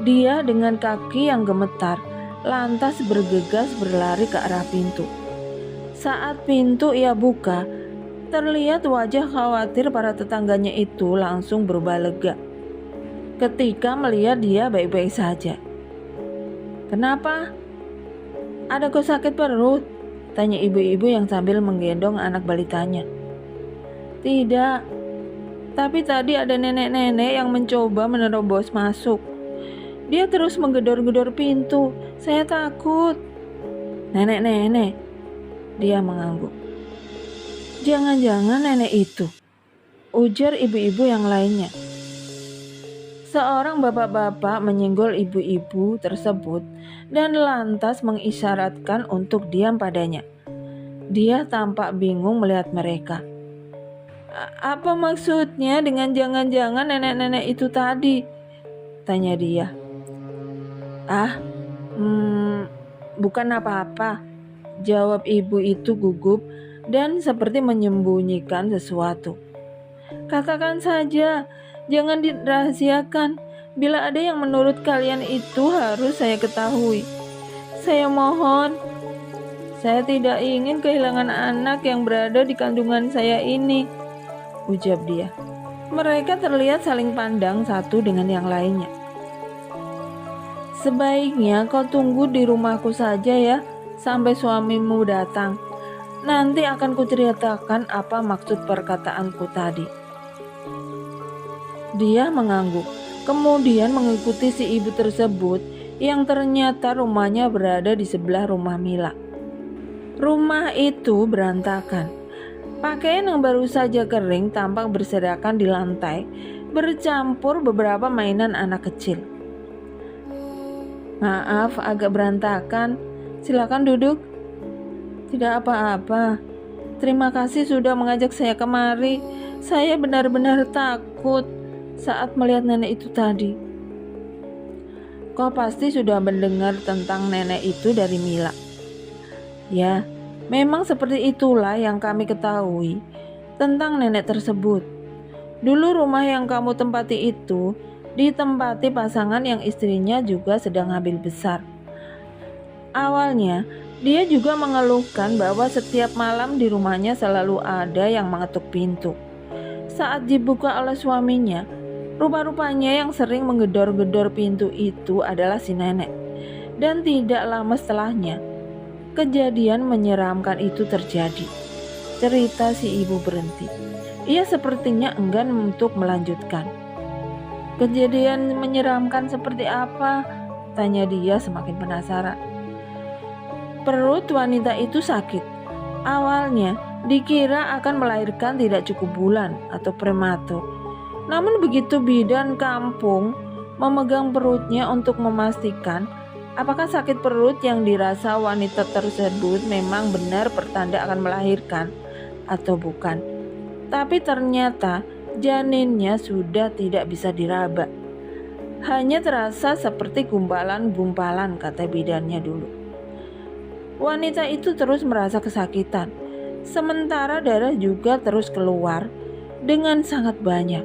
Dia dengan kaki yang gemetar, lantas bergegas berlari ke arah pintu. Saat pintu ia buka, terlihat wajah khawatir para tetangganya itu langsung berubah lega ketika melihat dia baik-baik saja. Kenapa? Ada kau sakit perut? Tanya ibu-ibu yang sambil menggendong anak balitanya. Tidak, tapi tadi ada nenek-nenek yang mencoba menerobos masuk. Dia terus menggedor-gedor pintu. Saya takut. Nenek-nenek, dia mengangguk. Jangan-jangan nenek itu, ujar ibu-ibu yang lainnya. Seorang bapak-bapak menyenggol ibu-ibu tersebut dan lantas mengisyaratkan untuk diam padanya. Dia tampak bingung melihat mereka. Apa maksudnya dengan jangan-jangan nenek-nenek itu tadi? Tanya dia. Bukan apa-apa, jawab ibu itu gugup dan seperti menyembunyikan sesuatu. Katakan saja, jangan dirahasiakan. Bila ada yang menurut kalian itu harus saya ketahui. Saya mohon. Saya tidak ingin kehilangan anak yang berada di kandungan saya ini, ujar dia. Mereka terlihat saling pandang satu dengan yang lainnya. Sebaiknya kau tunggu di rumahku saja ya, sampai suamimu datang. Nanti akan kuceritakan apa maksud perkataanku tadi. Dia mengangguk, kemudian mengikuti si ibu tersebut yang ternyata rumahnya berada di sebelah rumah Mila. Rumah itu berantakan. Pakaian yang baru saja kering tampak berserakan di lantai, bercampur beberapa mainan anak kecil. Maaf, agak berantakan. Silakan duduk. Tidak apa-apa. Terima kasih sudah mengajak saya kemari. Saya benar-benar takut saat melihat nenek itu tadi. Kau pasti sudah mendengar tentang nenek itu dari Mila. Ya, memang seperti itulah yang kami ketahui tentang nenek tersebut. Dulu rumah yang kamu tempati itu ditempati pasangan yang istrinya juga sedang hamil besar. Awalnya, dia juga mengeluhkan bahwa setiap malam di rumahnya selalu ada yang mengetuk pintu. Saat dibuka oleh suaminya, rupa-rupanya yang sering menggedor-gedor pintu itu adalah si nenek. Dan tidak lama setelahnya, kejadian menyeramkan itu terjadi. Cerita si ibu berhenti. Ia sepertinya enggan untuk melanjutkan. Kejadian menyeramkan seperti apa? Tanya dia semakin penasaran. Perut wanita itu sakit. Awalnya dikira akan melahirkan tidak cukup bulan atau prematur. Namun begitu bidan kampung memegang perutnya untuk memastikan apakah sakit perut yang dirasa wanita tersebut memang benar pertanda akan melahirkan atau bukan. Tapi ternyata janinnya sudah tidak bisa diraba. Hanya terasa seperti gumpalan-gumpalan, kata bidannya dulu. Wanita itu terus merasa kesakitan, sementara darah juga terus keluar dengan sangat banyak.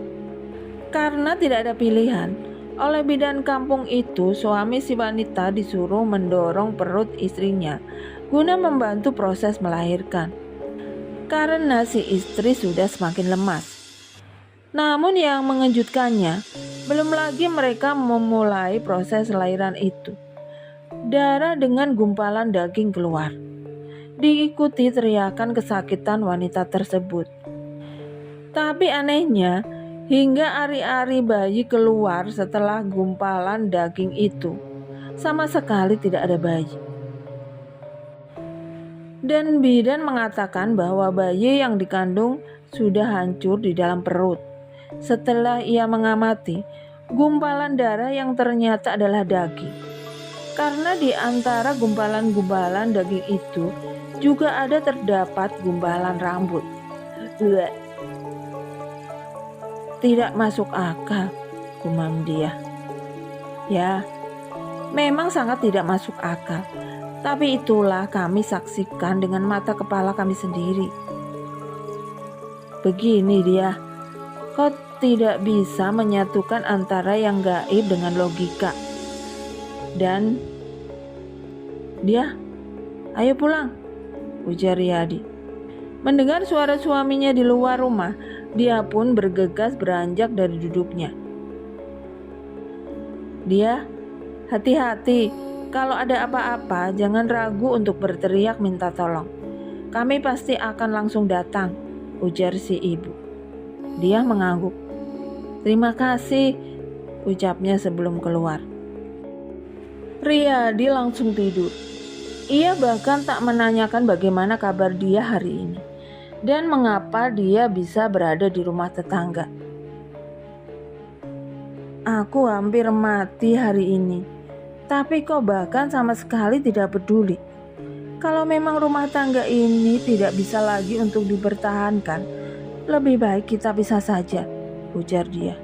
Karena tidak ada pilihan, oleh bidan kampung itu, suami si wanita disuruh mendorong perut istrinya guna membantu proses melahirkan. Karena si istri sudah semakin lemas. Namun yang mengejutkannya, belum lagi mereka memulai proses lahiran itu. Darah dengan gumpalan daging keluar. Diikuti teriakan kesakitan wanita tersebut. Tapi anehnya, hingga ari-ari bayi keluar setelah gumpalan daging itu, sama sekali tidak ada bayi. Dan bidan mengatakan bahwa bayi yang dikandung sudah hancur di dalam perut. Setelah ia mengamati gumpalan darah yang ternyata adalah daging. Karena di antara gumpalan-gumpalan daging itu juga ada terdapat gumpalan rambut. Bleh. Tidak masuk akal, gumam dia. Ya, memang sangat tidak masuk akal. Tapi itulah kami saksikan dengan mata kepala kami sendiri. Begini dia, kau tidak bisa menyatukan antara yang gaib dengan logika. Dan dia, ayo pulang, ujar Riyadi. Mendengar suara suaminya di luar rumah, dia pun bergegas beranjak dari duduknya. Dia, hati-hati, kalau ada apa-apa jangan ragu untuk berteriak minta tolong. Kami pasti akan langsung datang, ujar si ibu. Dia mengangguk. Terima kasih, ucapnya sebelum keluar. Riyadi langsung tidur. Ia bahkan tak menanyakan bagaimana kabar dia hari ini dan mengapa dia bisa berada di rumah tetangga. Aku hampir mati hari ini, tapi kau bahkan sama sekali tidak peduli. Kalau memang rumah tangga ini tidak bisa lagi untuk dipertahankan, lebih baik kita pisah saja, ujar dia.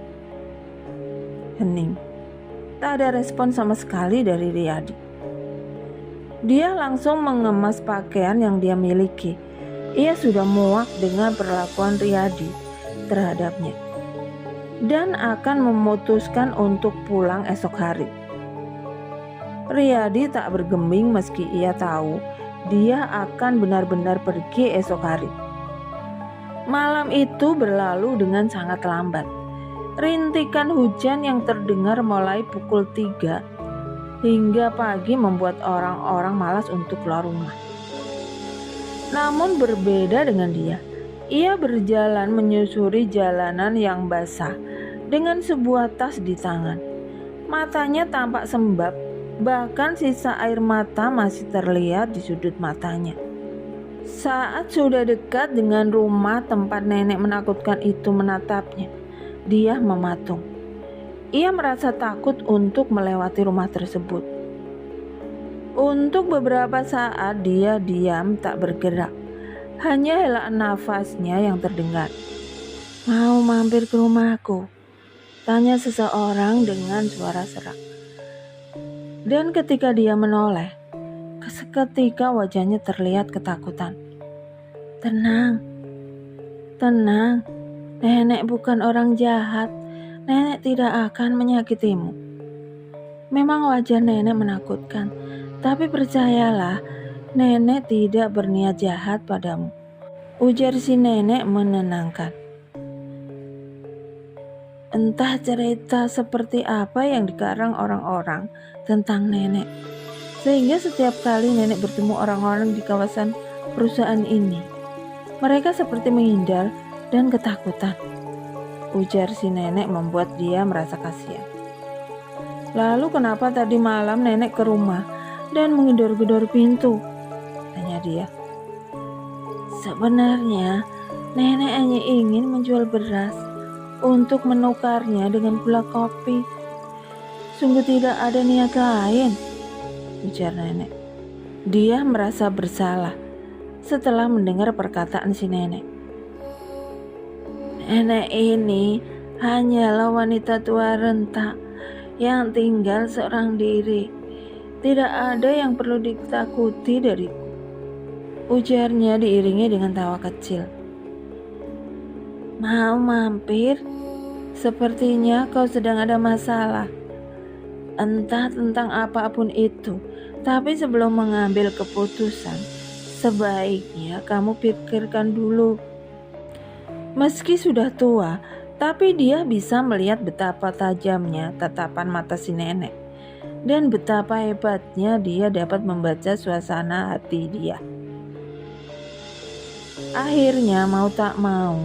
Hening. Tak ada respon sama sekali dari Riyadi. Dia langsung mengemas pakaian yang dia miliki. Ia sudah muak dengan perlakuan Riyadi terhadapnya dan akan memutuskan untuk pulang esok hari. Riyadi tak bergeming meski ia tahu dia akan benar-benar pergi esok hari. Malam itu berlalu dengan sangat lambat. Rintikan hujan yang terdengar mulai pukul 3 hingga pagi membuat orang-orang malas untuk keluar rumah. Namun berbeda dengan dia, ia berjalan menyusuri jalanan yang basah dengan sebuah tas di tangan. Matanya tampak sembab, bahkan sisa air mata masih terlihat di sudut matanya. Saat sudah dekat dengan rumah tempat nenek menakutkan itu menatapnya, dia mematung. Ia merasa takut untuk melewati rumah tersebut. Untuk beberapa saat dia diam tak bergerak. Hanya helaan nafasnya yang terdengar. Mau mampir ke rumahku? Tanya seseorang dengan suara serak. Dan ketika dia menoleh, seketika wajahnya terlihat ketakutan. Tenang, tenang. Nenek bukan orang jahat. Nenek tidak akan menyakitimu. Memang wajah nenek menakutkan, tapi percayalah, nenek tidak berniat jahat padamu, ujar si nenek menenangkan. Entah cerita seperti apa yang dikarang orang-orang tentang nenek, sehingga setiap kali nenek bertemu orang-orang di kawasan perusahaan ini, mereka seperti menghindar dan ketakutan, ujar si nenek membuat dia merasa kasihan. Lalu kenapa tadi malam nenek ke rumah dan menggedor-gedor pintu? Tanya dia. Sebenarnya nenek hanya ingin menjual beras untuk menukarnya dengan gula kopi. Sungguh tidak ada niat lain, ujar nenek. Dia merasa bersalah setelah mendengar perkataan si nenek. Nenek ini hanyalah wanita tua renta yang tinggal seorang diri. Tidak ada yang perlu ditakuti dariku, ujarnya diiringi dengan tawa kecil. Mau mampir? Sepertinya kau sedang ada masalah, entah tentang apapun itu. Tapi sebelum mengambil keputusan, sebaiknya kamu pikirkan dulu. Meski sudah tua, tapi dia bisa melihat betapa tajamnya tatapan mata si nenek dan betapa hebatnya dia dapat membaca suasana hati dia. Akhirnya mau tak mau,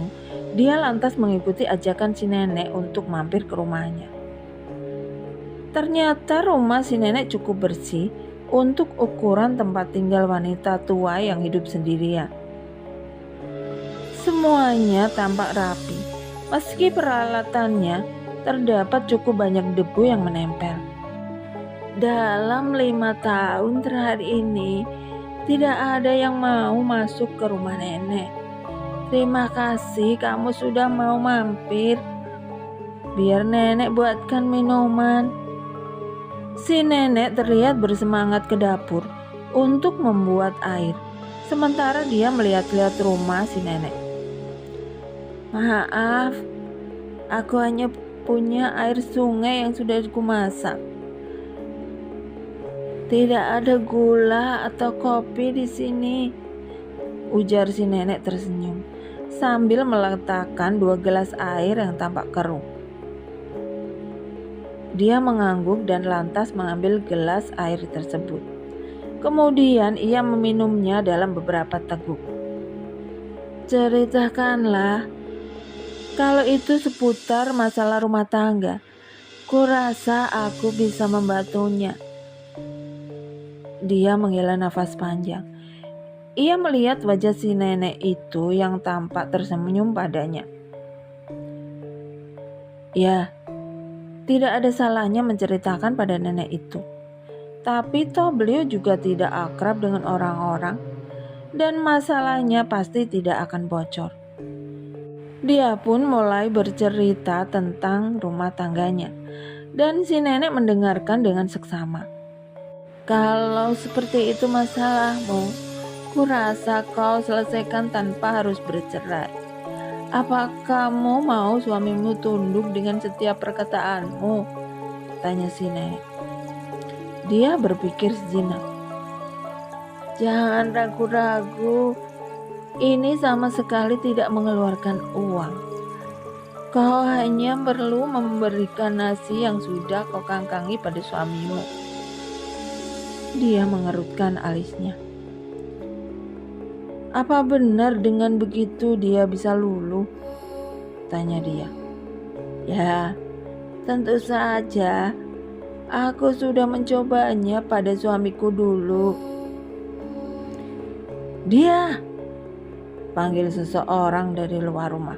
dia lantas mengikuti ajakan si nenek untuk mampir ke rumahnya. Ternyata rumah si nenek cukup bersih untuk ukuran tempat tinggal wanita tua yang hidup sendirian. Semuanya tampak rapi, meski peralatannya terdapat cukup banyak debu yang menempel. Dalam 5 tahun terakhir ini, tidak ada yang mau masuk ke rumah nenek. Terima kasih kamu sudah mau mampir. Biar nenek buatkan minuman. Si nenek terlihat bersemangat ke dapur untuk membuat air, sementara dia melihat-lihat rumah si nenek. Maaf, aku hanya punya air sungai yang sudah kumasak. Tidak ada gula atau kopi di sini, ujar si nenek tersenyum sambil meletakkan 2 gelas air yang tampak keruh. Dia mengangguk dan lantas mengambil gelas air tersebut. Kemudian ia meminumnya dalam beberapa teguk. Ceritakanlah, kalau itu seputar masalah rumah tangga, kurasa aku bisa membantunya. Dia menghela nafas panjang. Ia melihat wajah si nenek itu yang tampak tersenyum padanya. Ya, tidak ada salahnya menceritakan pada nenek itu. Tapi toh beliau juga tidak akrab dengan orang-orang, dan masalahnya pasti tidak akan bocor. Dia pun mulai bercerita tentang rumah tangganya, dan si nenek mendengarkan dengan seksama. Kalau seperti itu masalahmu, kurasa kau selesaikan tanpa harus bercerai. Apa kamu mau suamimu tunduk dengan setiap perkataanmu? Tanya si nenek. Dia berpikir sejenak. Jangan ragu-ragu, ini sama sekali tidak mengeluarkan uang. Kau hanya perlu memberikan nasi yang sudah kau kangkangi pada suamimu. Dia mengerutkan alisnya. Apa benar dengan begitu dia bisa luluh? Tanya dia. Ya, tentu saja. Aku sudah mencobanya pada suamiku dulu. Dia, panggil seseorang dari luar rumah.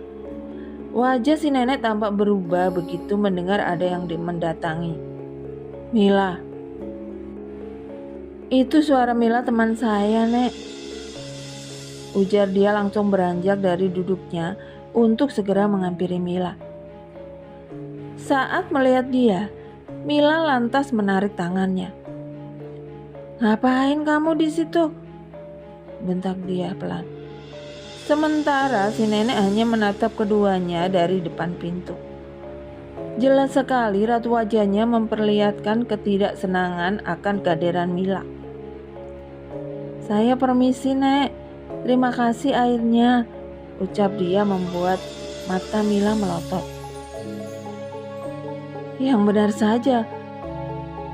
Wajah si nenek tampak berubah begitu mendengar ada yang mendatangi. Mila. Itu suara Mila teman saya, Nek. Ujar dia langsung beranjak dari duduknya untuk segera menghampiri Mila. Saat melihat dia, Mila lantas menarik tangannya. Ngapain kamu di situ? Bentak dia pelan. Sementara si nenek hanya menatap keduanya dari depan pintu. Jelas sekali raut wajahnya memperlihatkan ketidaksenangan akan kehadiran Mila. Saya permisi, Nek. Terima kasih airnya, ucap dia membuat mata Mila melotot. Yang benar saja,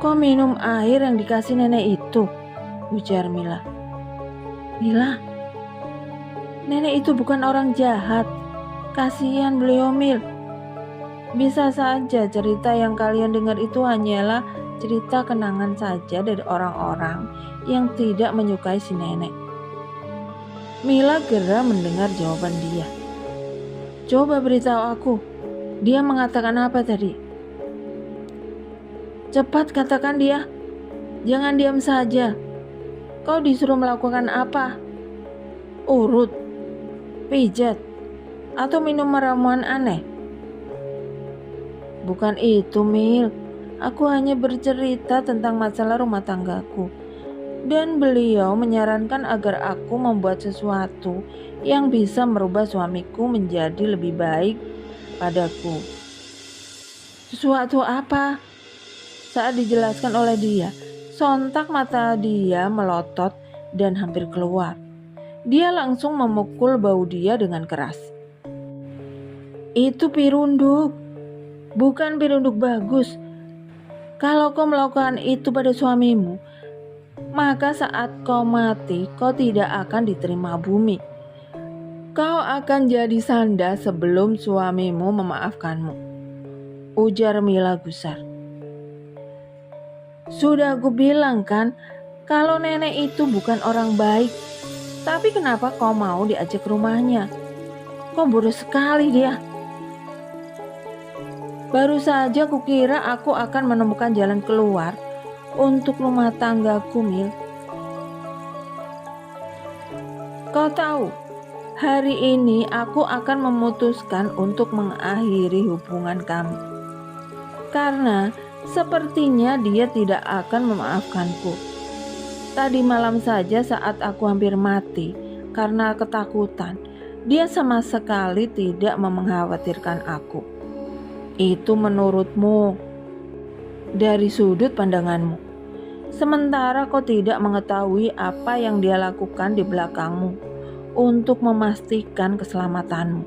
kau minum air yang dikasih nenek itu, ujar Mila. Mila, nenek itu bukan orang jahat. Kasihan beliau, Mil. Bisa saja cerita yang kalian dengar itu hanyalah cerita kenangan saja dari orang-orang yang tidak menyukai si nenek. Mila geram mendengar jawaban dia. Coba beritahu aku, dia mengatakan apa tadi? Cepat katakan dia. Jangan diam saja. Kau disuruh melakukan apa? Urut, pijat, atau minum ramuan aneh? Bukan itu, Mil. Aku hanya bercerita tentang masalah rumah tanggaku. Dan beliau menyarankan agar aku membuat sesuatu yang bisa merubah suamiku menjadi lebih baik padaku. Sesuatu apa? Saat dijelaskan oleh dia, sontak mata dia melotot dan hampir keluar. Dia langsung memukul bahu dia dengan keras. Itu pirunduk, bukan pirunduk bagus. Kalau kau melakukan itu pada suamimu, maka saat kau mati, kau tidak akan diterima bumi. Kau akan jadi sanda sebelum suamimu memaafkanmu, ujar Mila gusar. Sudah aku bilang kan, kalau nenek itu bukan orang baik. Tapi kenapa kau mau diajak ke rumahnya? Kau bodoh sekali dia. Baru saja kukira aku akan menemukan jalan keluar untuk rumah tanggaku, Mil. Kau tahu, hari ini aku akan memutuskan untuk mengakhiri hubungan kami. Karena sepertinya dia tidak akan memaafkanku. Tadi malam saja saat aku hampir mati karena ketakutan, dia sama sekali tidak mengkhawatirkan aku. Itu menurutmu, dari sudut pandanganmu. Sementara kau tidak mengetahui apa yang dia lakukan di belakangmu untuk memastikan keselamatanmu.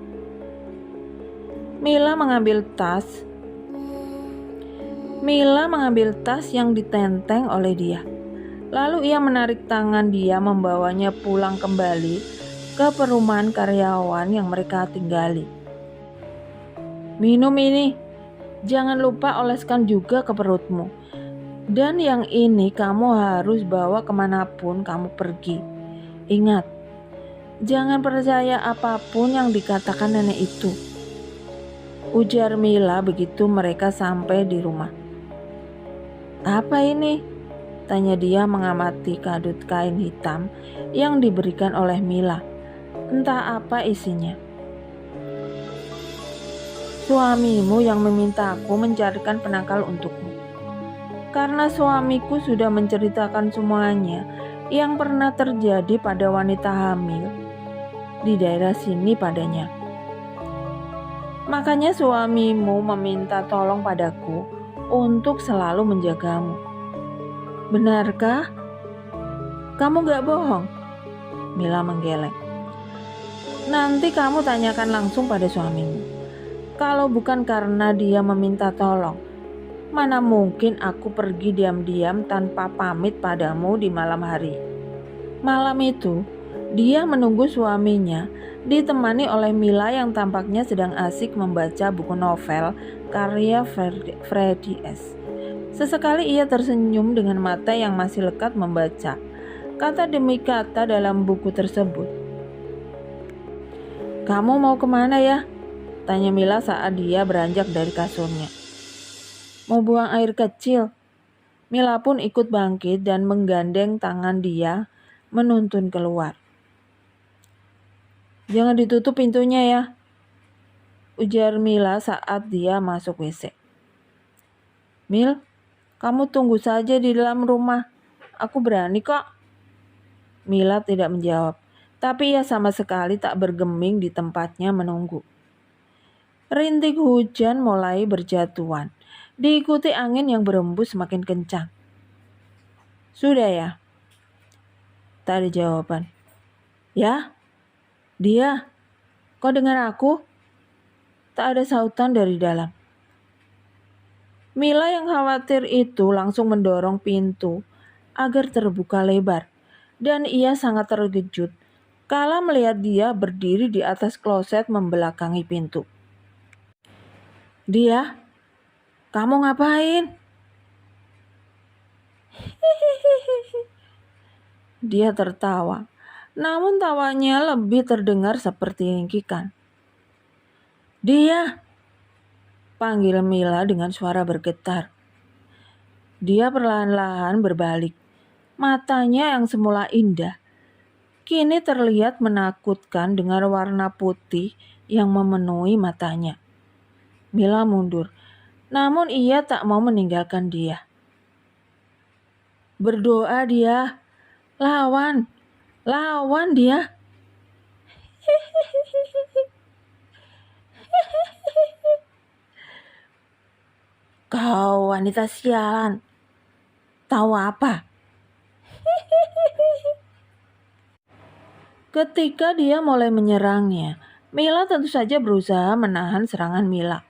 Mila mengambil tas yang ditenteng oleh dia. Lalu ia menarik tangan dia membawanya pulang kembali ke perumahan karyawan yang mereka tinggali. Minum ini, jangan lupa oleskan juga ke perutmu. Dan yang ini kamu harus bawa kemanapun kamu pergi. Ingat, jangan percaya apapun yang dikatakan nenek itu, ujar Mila begitu mereka sampai di rumah. Apa ini? Tanya dia mengamati kadut kain hitam yang diberikan oleh Mila. Entah apa isinya. Suamimu yang memintaku mencarikan penangkal untukmu. Karena suamiku sudah menceritakan semuanya yang pernah terjadi pada wanita hamil di daerah sini padanya. Makanya suamimu meminta tolong padaku untuk selalu menjagamu. Benarkah? Kamu gak bohong? Mila menggeleng. Nanti kamu tanyakan langsung pada suamimu. Kalau bukan karena dia meminta tolong, mana mungkin aku pergi diam-diam tanpa pamit padamu di malam hari. Malam itu, dia menunggu suaminya ditemani oleh Mila yang tampaknya sedang asik membaca buku novel karya Freddy S. Sesekali ia tersenyum dengan mata yang masih lekat membaca kata demi kata dalam buku tersebut. Kamu mau kemana ya? Tanya Mila saat dia beranjak dari kasurnya. Mau buang air kecil. Mila pun ikut bangkit dan menggandeng tangan dia menuntun keluar. Jangan ditutup pintunya ya, ujar Mila saat dia masuk WC. Mil, kamu tunggu saja di dalam rumah. Aku berani kok. Mila tidak menjawab, tapi ia sama sekali tak bergeming di tempatnya menunggu. Rintik hujan mulai berjatuhan, diikuti angin yang berembus semakin kencang. Sudah ya? Tak ada jawaban. Ya? Dia? Kau dengar aku? Tak ada sautan dari dalam. Mila yang khawatir itu langsung mendorong pintu agar terbuka lebar. Dan ia sangat terkejut kala melihat dia berdiri di atas kloset membelakangi pintu. Dia? Kamu ngapain? Dia tertawa, namun tawanya lebih terdengar seperti ringkikan. Dia? Panggil Mila dengan suara bergetar. Dia perlahan-lahan berbalik. Matanya yang semula indah, kini terlihat menakutkan dengan warna putih yang memenuhi matanya. Mila mundur, namun ia tak mau meninggalkan dia. Berdoa dia, lawan dia. Kau wanita sialan, tahu apa? Ketika dia mulai menyerangnya, Mila tentu saja berusaha menahan serangan Mila.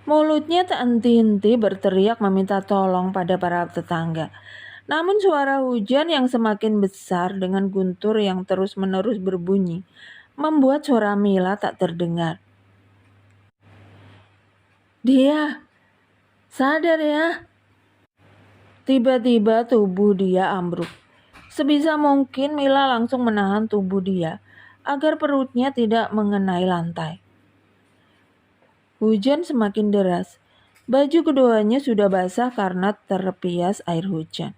Mulutnya tak henti-henti berteriak meminta tolong pada para tetangga. Namun suara hujan yang semakin besar dengan guntur yang terus-menerus berbunyi membuat suara Mila tak terdengar. Dia, sadar ya. Tiba-tiba tubuh dia ambruk. Sebisa mungkin Mila langsung menahan tubuh dia agar perutnya tidak mengenai lantai. Hujan semakin deras. Baju keduanya sudah basah karena terpias air hujan.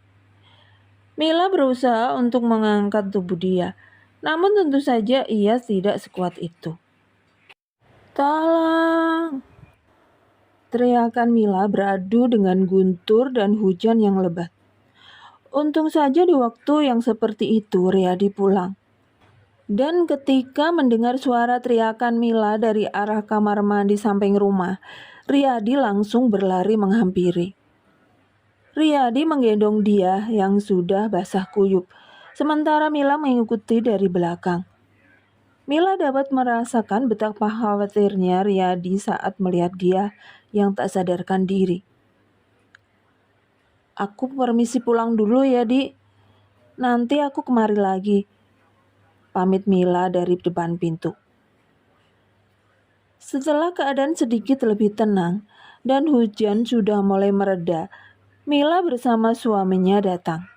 Mila berusaha untuk mengangkat tubuh dia, namun tentu saja ia tidak sekuat itu. Tolong! Teriakan Mila beradu dengan guntur dan hujan yang lebat. Untung saja di waktu yang seperti itu Riyadi pulang. Dan ketika mendengar suara teriakan Mila dari arah kamar mandi samping rumah, Riyadi langsung berlari menghampiri. Riyadi menggendong dia yang sudah basah kuyup, sementara Mila mengikuti dari belakang. Mila dapat merasakan betapa khawatirnya Riyadi saat melihat dia yang tak sadarkan diri. Aku permisi pulang dulu ya, Di. Nanti aku kemari lagi. Pamit Mila dari depan pintu. Setelah keadaan sedikit lebih tenang dan hujan sudah mulai mereda, Mila bersama suaminya datang.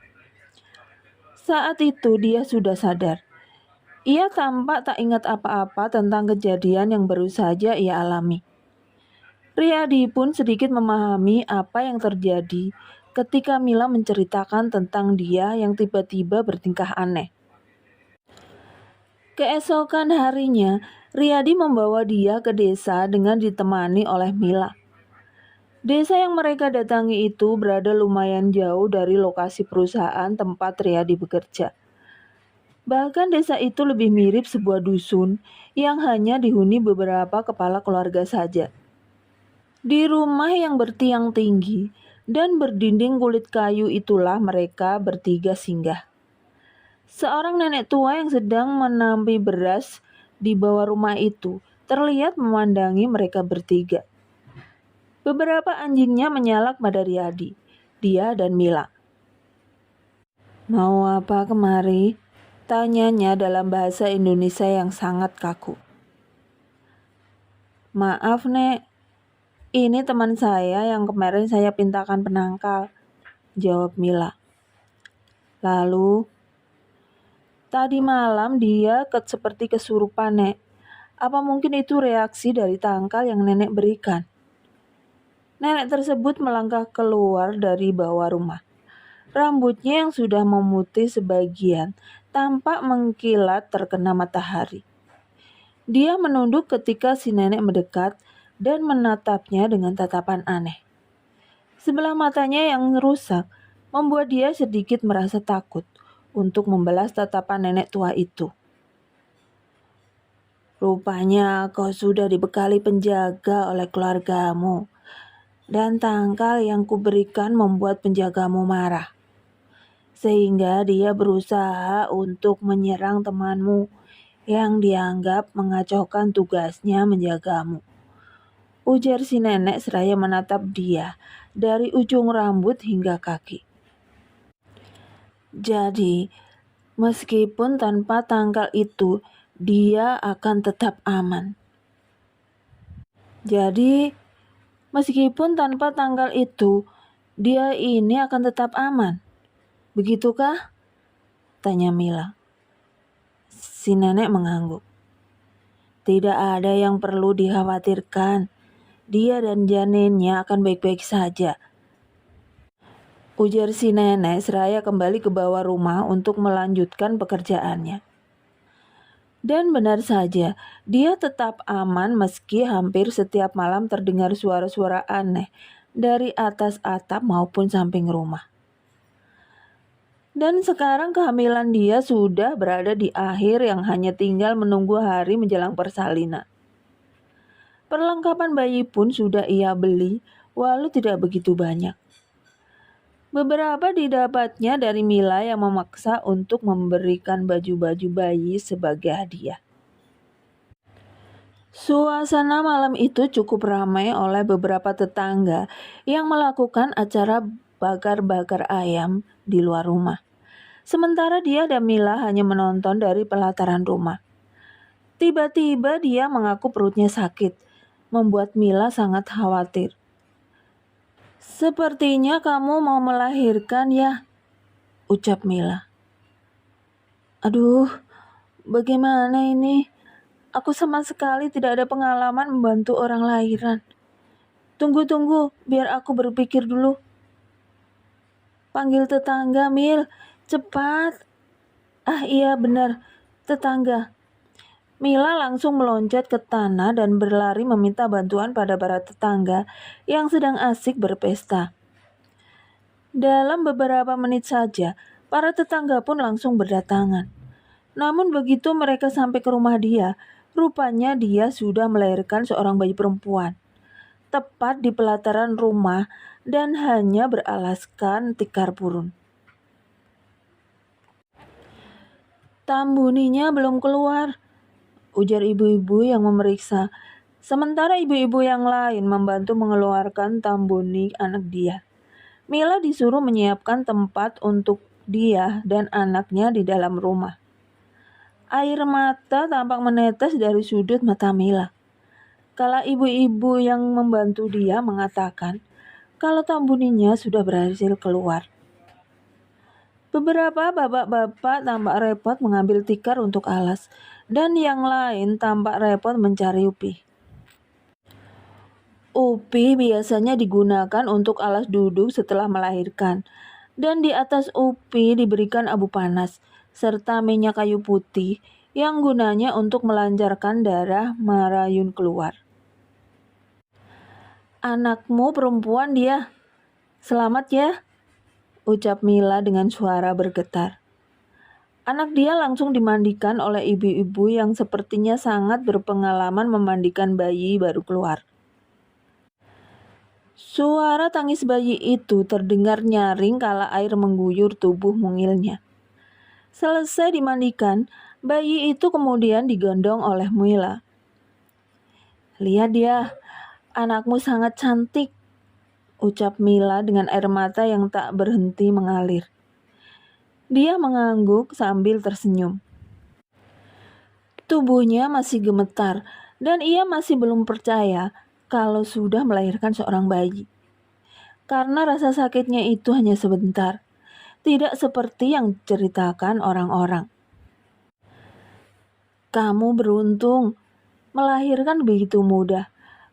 Saat itu dia sudah sadar. Ia tampak tak ingat apa-apa tentang kejadian yang baru saja ia alami. Riyadi pun sedikit memahami apa yang terjadi ketika Mila menceritakan tentang dia yang tiba-tiba bertingkah aneh. Keesokan harinya, Riyadi membawa dia ke desa dengan ditemani oleh Mila. Desa yang mereka datangi itu berada lumayan jauh dari lokasi perusahaan tempat Riyadi bekerja. Bahkan desa itu lebih mirip sebuah dusun yang hanya dihuni beberapa kepala keluarga saja. Di rumah yang bertiang tinggi dan berdinding kulit kayu itulah mereka bertiga singgah. Seorang nenek tua yang sedang menampi beras di bawah rumah itu terlihat memandangi mereka bertiga. Beberapa anjingnya menyalak pada Riyadi, dia dan Mila. Mau apa kemari? Tanyanya dalam bahasa Indonesia yang sangat kaku. Maaf, Nek. Ini teman saya yang kemarin saya pintakan penangkal, jawab Mila. Lalu, tadi malam dia seperti kesurupan, Nek. Apa mungkin itu reaksi dari tangkal yang nenek berikan? Nenek tersebut melangkah keluar dari bawah rumah. Rambutnya yang sudah memutih sebagian tampak mengkilat terkena matahari. Dia menunduk ketika si nenek mendekat dan menatapnya dengan tatapan aneh. Sebelah matanya yang rusak membuat dia sedikit merasa takut untuk membalas tatapan nenek tua itu. Rupanya kau sudah dibekali penjaga oleh keluargamu, dan tangkal yang kuberikan membuat penjagamu marah. Sehingga dia berusaha untuk menyerang temanmu yang dianggap mengacaukan tugasnya menjagamu. Ujar si nenek seraya menatap dia dari ujung rambut hingga kaki. Jadi, meskipun tanpa tangkal itu, dia akan tetap aman. Jadi, meskipun tanpa tangkal itu, dia ini akan tetap aman. Begitukah? Tanya Mila. Si nenek mengangguk. Tidak ada yang perlu dikhawatirkan. Dia dan janinnya akan baik-baik saja. Ujar si nenek seraya kembali ke bawah rumah untuk melanjutkan pekerjaannya. Dan benar saja, dia tetap aman meski hampir setiap malam terdengar suara-suara aneh dari atas atap maupun samping rumah. Dan sekarang kehamilan dia sudah berada di akhir yang hanya tinggal menunggu hari menjelang persalinan. Perlengkapan bayi pun sudah ia beli, walau tidak begitu banyak. Beberapa didapatnya dari Mila yang memaksa untuk memberikan baju-baju bayi sebagai hadiah. Suasana malam itu cukup ramai oleh beberapa tetangga yang melakukan acara bakar-bakar ayam di luar rumah. Sementara dia dan Mila hanya menonton dari pelataran rumah. Tiba-tiba dia mengaku perutnya sakit, membuat Mila sangat khawatir. "Sepertinya kamu mau melahirkan ya?" ucap Mila. "Aduh, bagaimana ini? Aku sama sekali tidak ada pengalaman membantu orang lahiran. Tunggu, biar aku berpikir dulu. Panggil tetangga, Mil. Cepat." "Ah iya benar, tetangga." Mila langsung meloncat ke tanah dan berlari meminta bantuan pada para tetangga yang sedang asik berpesta. Dalam beberapa menit saja, para tetangga pun langsung berdatangan. Namun begitu mereka sampai ke rumah dia, rupanya dia sudah melahirkan seorang bayi perempuan, tepat di pelataran rumah dan hanya beralaskan tikar purun. "Tambuninya belum keluar," ujar ibu-ibu yang memeriksa, sementara ibu-ibu yang lain membantu mengeluarkan tambuni anak dia. Mila disuruh menyiapkan tempat untuk dia dan anaknya di dalam rumah. Air mata tampak menetes dari sudut mata Mila. Kala ibu-ibu yang membantu dia mengatakan kalau tambuninya sudah berhasil keluar. Beberapa bapak-bapak tampak repot mengambil tikar untuk alas, dan yang lain tampak repot mencari upi. Upi biasanya digunakan untuk alas duduk setelah melahirkan, dan di atas upi diberikan abu panas, serta minyak kayu putih yang gunanya untuk melancarkan darah merayun keluar. "Anakmu perempuan dia. Selamat ya," ucap Mila dengan suara bergetar. Anak dia langsung dimandikan oleh ibu-ibu yang sepertinya sangat berpengalaman memandikan bayi baru keluar. Suara tangis bayi itu terdengar nyaring kala air mengguyur tubuh mungilnya. Selesai dimandikan, bayi itu kemudian digendong oleh Mila. "Lihat dia, anakmu sangat cantik," ucap Mila dengan air mata yang tak berhenti mengalir. Dia mengangguk sambil tersenyum. Tubuhnya masih gemetar dan ia masih belum percaya kalau sudah melahirkan seorang bayi. Karena rasa sakitnya itu hanya sebentar, tidak seperti yang diceritakan orang-orang. "Kamu beruntung, melahirkan begitu mudah.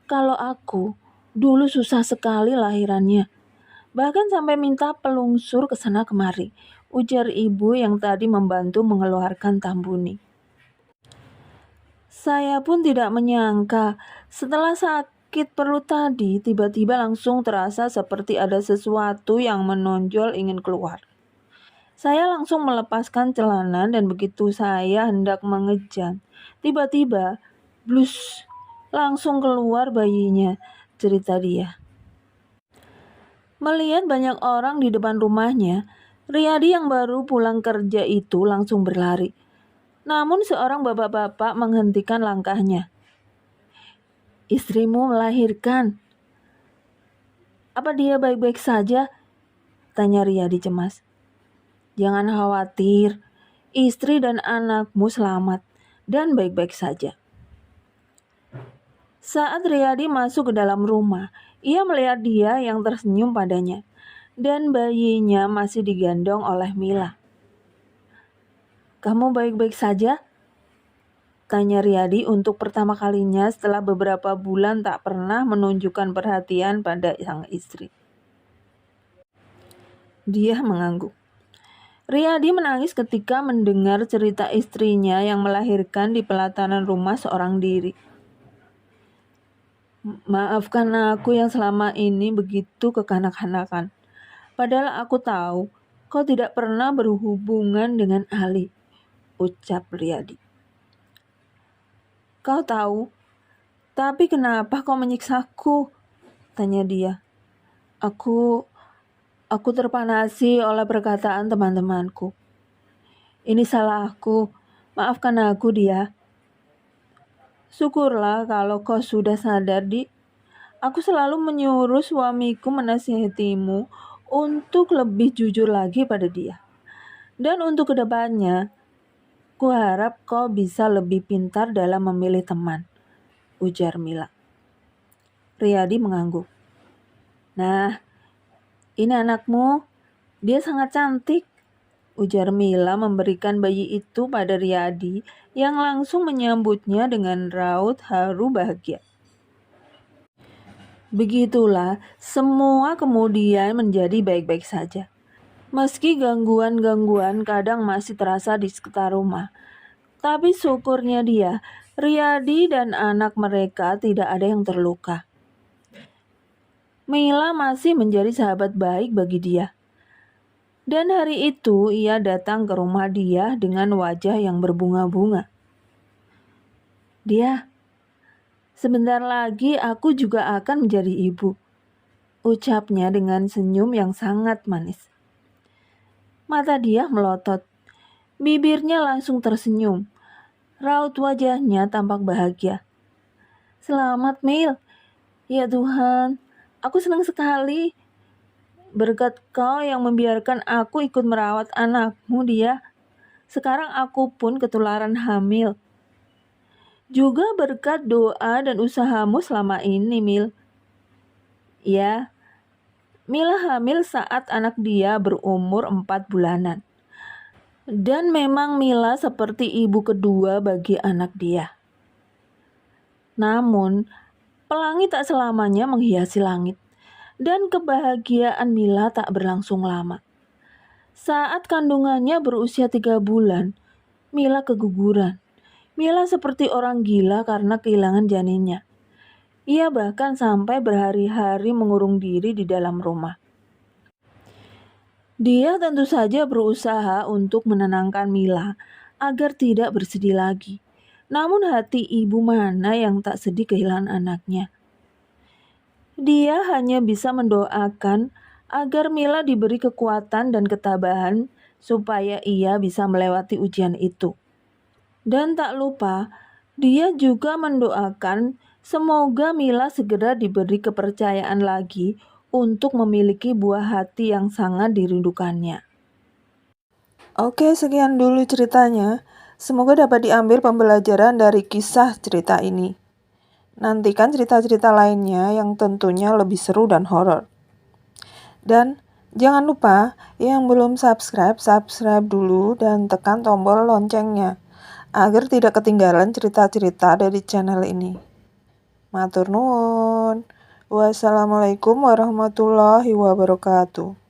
Kalau aku, dulu susah sekali lahirannya. Bahkan sampai minta pelungsur ke sana kemari," ujar ibu yang tadi membantu mengeluarkan tambuni. "Saya pun tidak menyangka, setelah sakit perut tadi, tiba-tiba langsung terasa seperti ada sesuatu yang menonjol ingin keluar. Saya langsung melepaskan celana dan begitu saya hendak mengejan, tiba-tiba, blus, langsung keluar bayinya," cerita dia. Melihat banyak orang di depan rumahnya, Riyadi yang baru pulang kerja itu langsung berlari. Namun seorang bapak-bapak menghentikan langkahnya. "Istrimu melahirkan. Apa dia baik-baik saja?" tanya Riyadi cemas. "Jangan khawatir, istri dan anakmu selamat dan baik-baik saja." Saat Riyadi masuk ke dalam rumah, ia melihat dia yang tersenyum padanya, dan bayinya masih digendong oleh Mila. "Kamu baik-baik saja?" tanya Riyadi untuk pertama kalinya setelah beberapa bulan tak pernah menunjukkan perhatian pada sang istri. Dia mengangguk. Riyadi menangis ketika mendengar cerita istrinya yang melahirkan di pelataran rumah seorang diri. "Maafkan aku yang selama ini begitu kekanak-kanakan. Padahal aku tahu kau tidak pernah berhubungan dengan Ali," ucap Riyadi. "Kau tahu, "Tapi kenapa kau menyiksaku?" tanya dia. Aku terpanasi oleh perkataan teman-temanku. Ini salahku, maafkan aku dia. Syukurlah kalau kau sudah sadar, Di. Aku selalu menyuruh suamiku menasihatimu untuk lebih jujur lagi pada dia. Dan untuk kedepannya, kuharap kau bisa lebih pintar dalam memilih teman, ujar Mila. Riyadi mengangguk. Nah, ini anakmu, dia sangat cantik, ujar Mila memberikan bayi itu pada Riyadi yang langsung menyambutnya dengan raut haru bahagia. Begitulah, semua kemudian menjadi baik-baik saja. Meski gangguan-gangguan kadang masih terasa di sekitar rumah, tapi syukurnya dia, Riyadi dan anak mereka tidak ada yang terluka. Mila masih menjadi sahabat baik bagi dia. Dan hari itu ia datang ke rumah dia dengan wajah yang berbunga-bunga. Dia, sebentar lagi aku juga akan menjadi ibu, ucapnya dengan senyum yang sangat manis. Mata dia melotot, bibirnya langsung tersenyum, raut wajahnya tampak bahagia. Selamat, Mil. Ya Tuhan, aku senang sekali. Berkat kau yang membiarkan aku ikut merawat anakmu, dia. Sekarang aku pun ketularan hamil. Juga berkat doa dan usahamu selama ini, Mil. Ya, Mila hamil saat anak dia berumur 4 bulanan. Dan memang Mila seperti ibu kedua bagi anak dia. Namun, pelangi tak selamanya menghiasi langit. Dan kebahagiaan Mila tak berlangsung lama. Saat kandungannya berusia 3 bulan, Mila keguguran. Mila seperti orang gila karena kehilangan janinnya. Ia bahkan sampai berhari-hari mengurung diri di dalam rumah. Dia tentu saja berusaha untuk menenangkan Mila agar tidak bersedih lagi. Namun hati ibu mana yang tak sedih kehilangan anaknya? Dia hanya bisa mendoakan agar Mila diberi kekuatan dan ketabahan supaya ia bisa melewati ujian itu. Dan tak lupa, dia juga mendoakan semoga Mila segera diberi kepercayaan lagi untuk memiliki buah hati yang sangat dirindukannya. Oke, sekian dulu ceritanya. Semoga dapat diambil pembelajaran dari kisah cerita ini. Nantikan cerita-cerita lainnya yang tentunya lebih seru dan horor. Dan jangan lupa yang belum subscribe dulu dan tekan tombol loncengnya agar tidak ketinggalan cerita-cerita dari channel ini. Matur nuwun. Wassalamualaikum warahmatullahi wabarakatuh.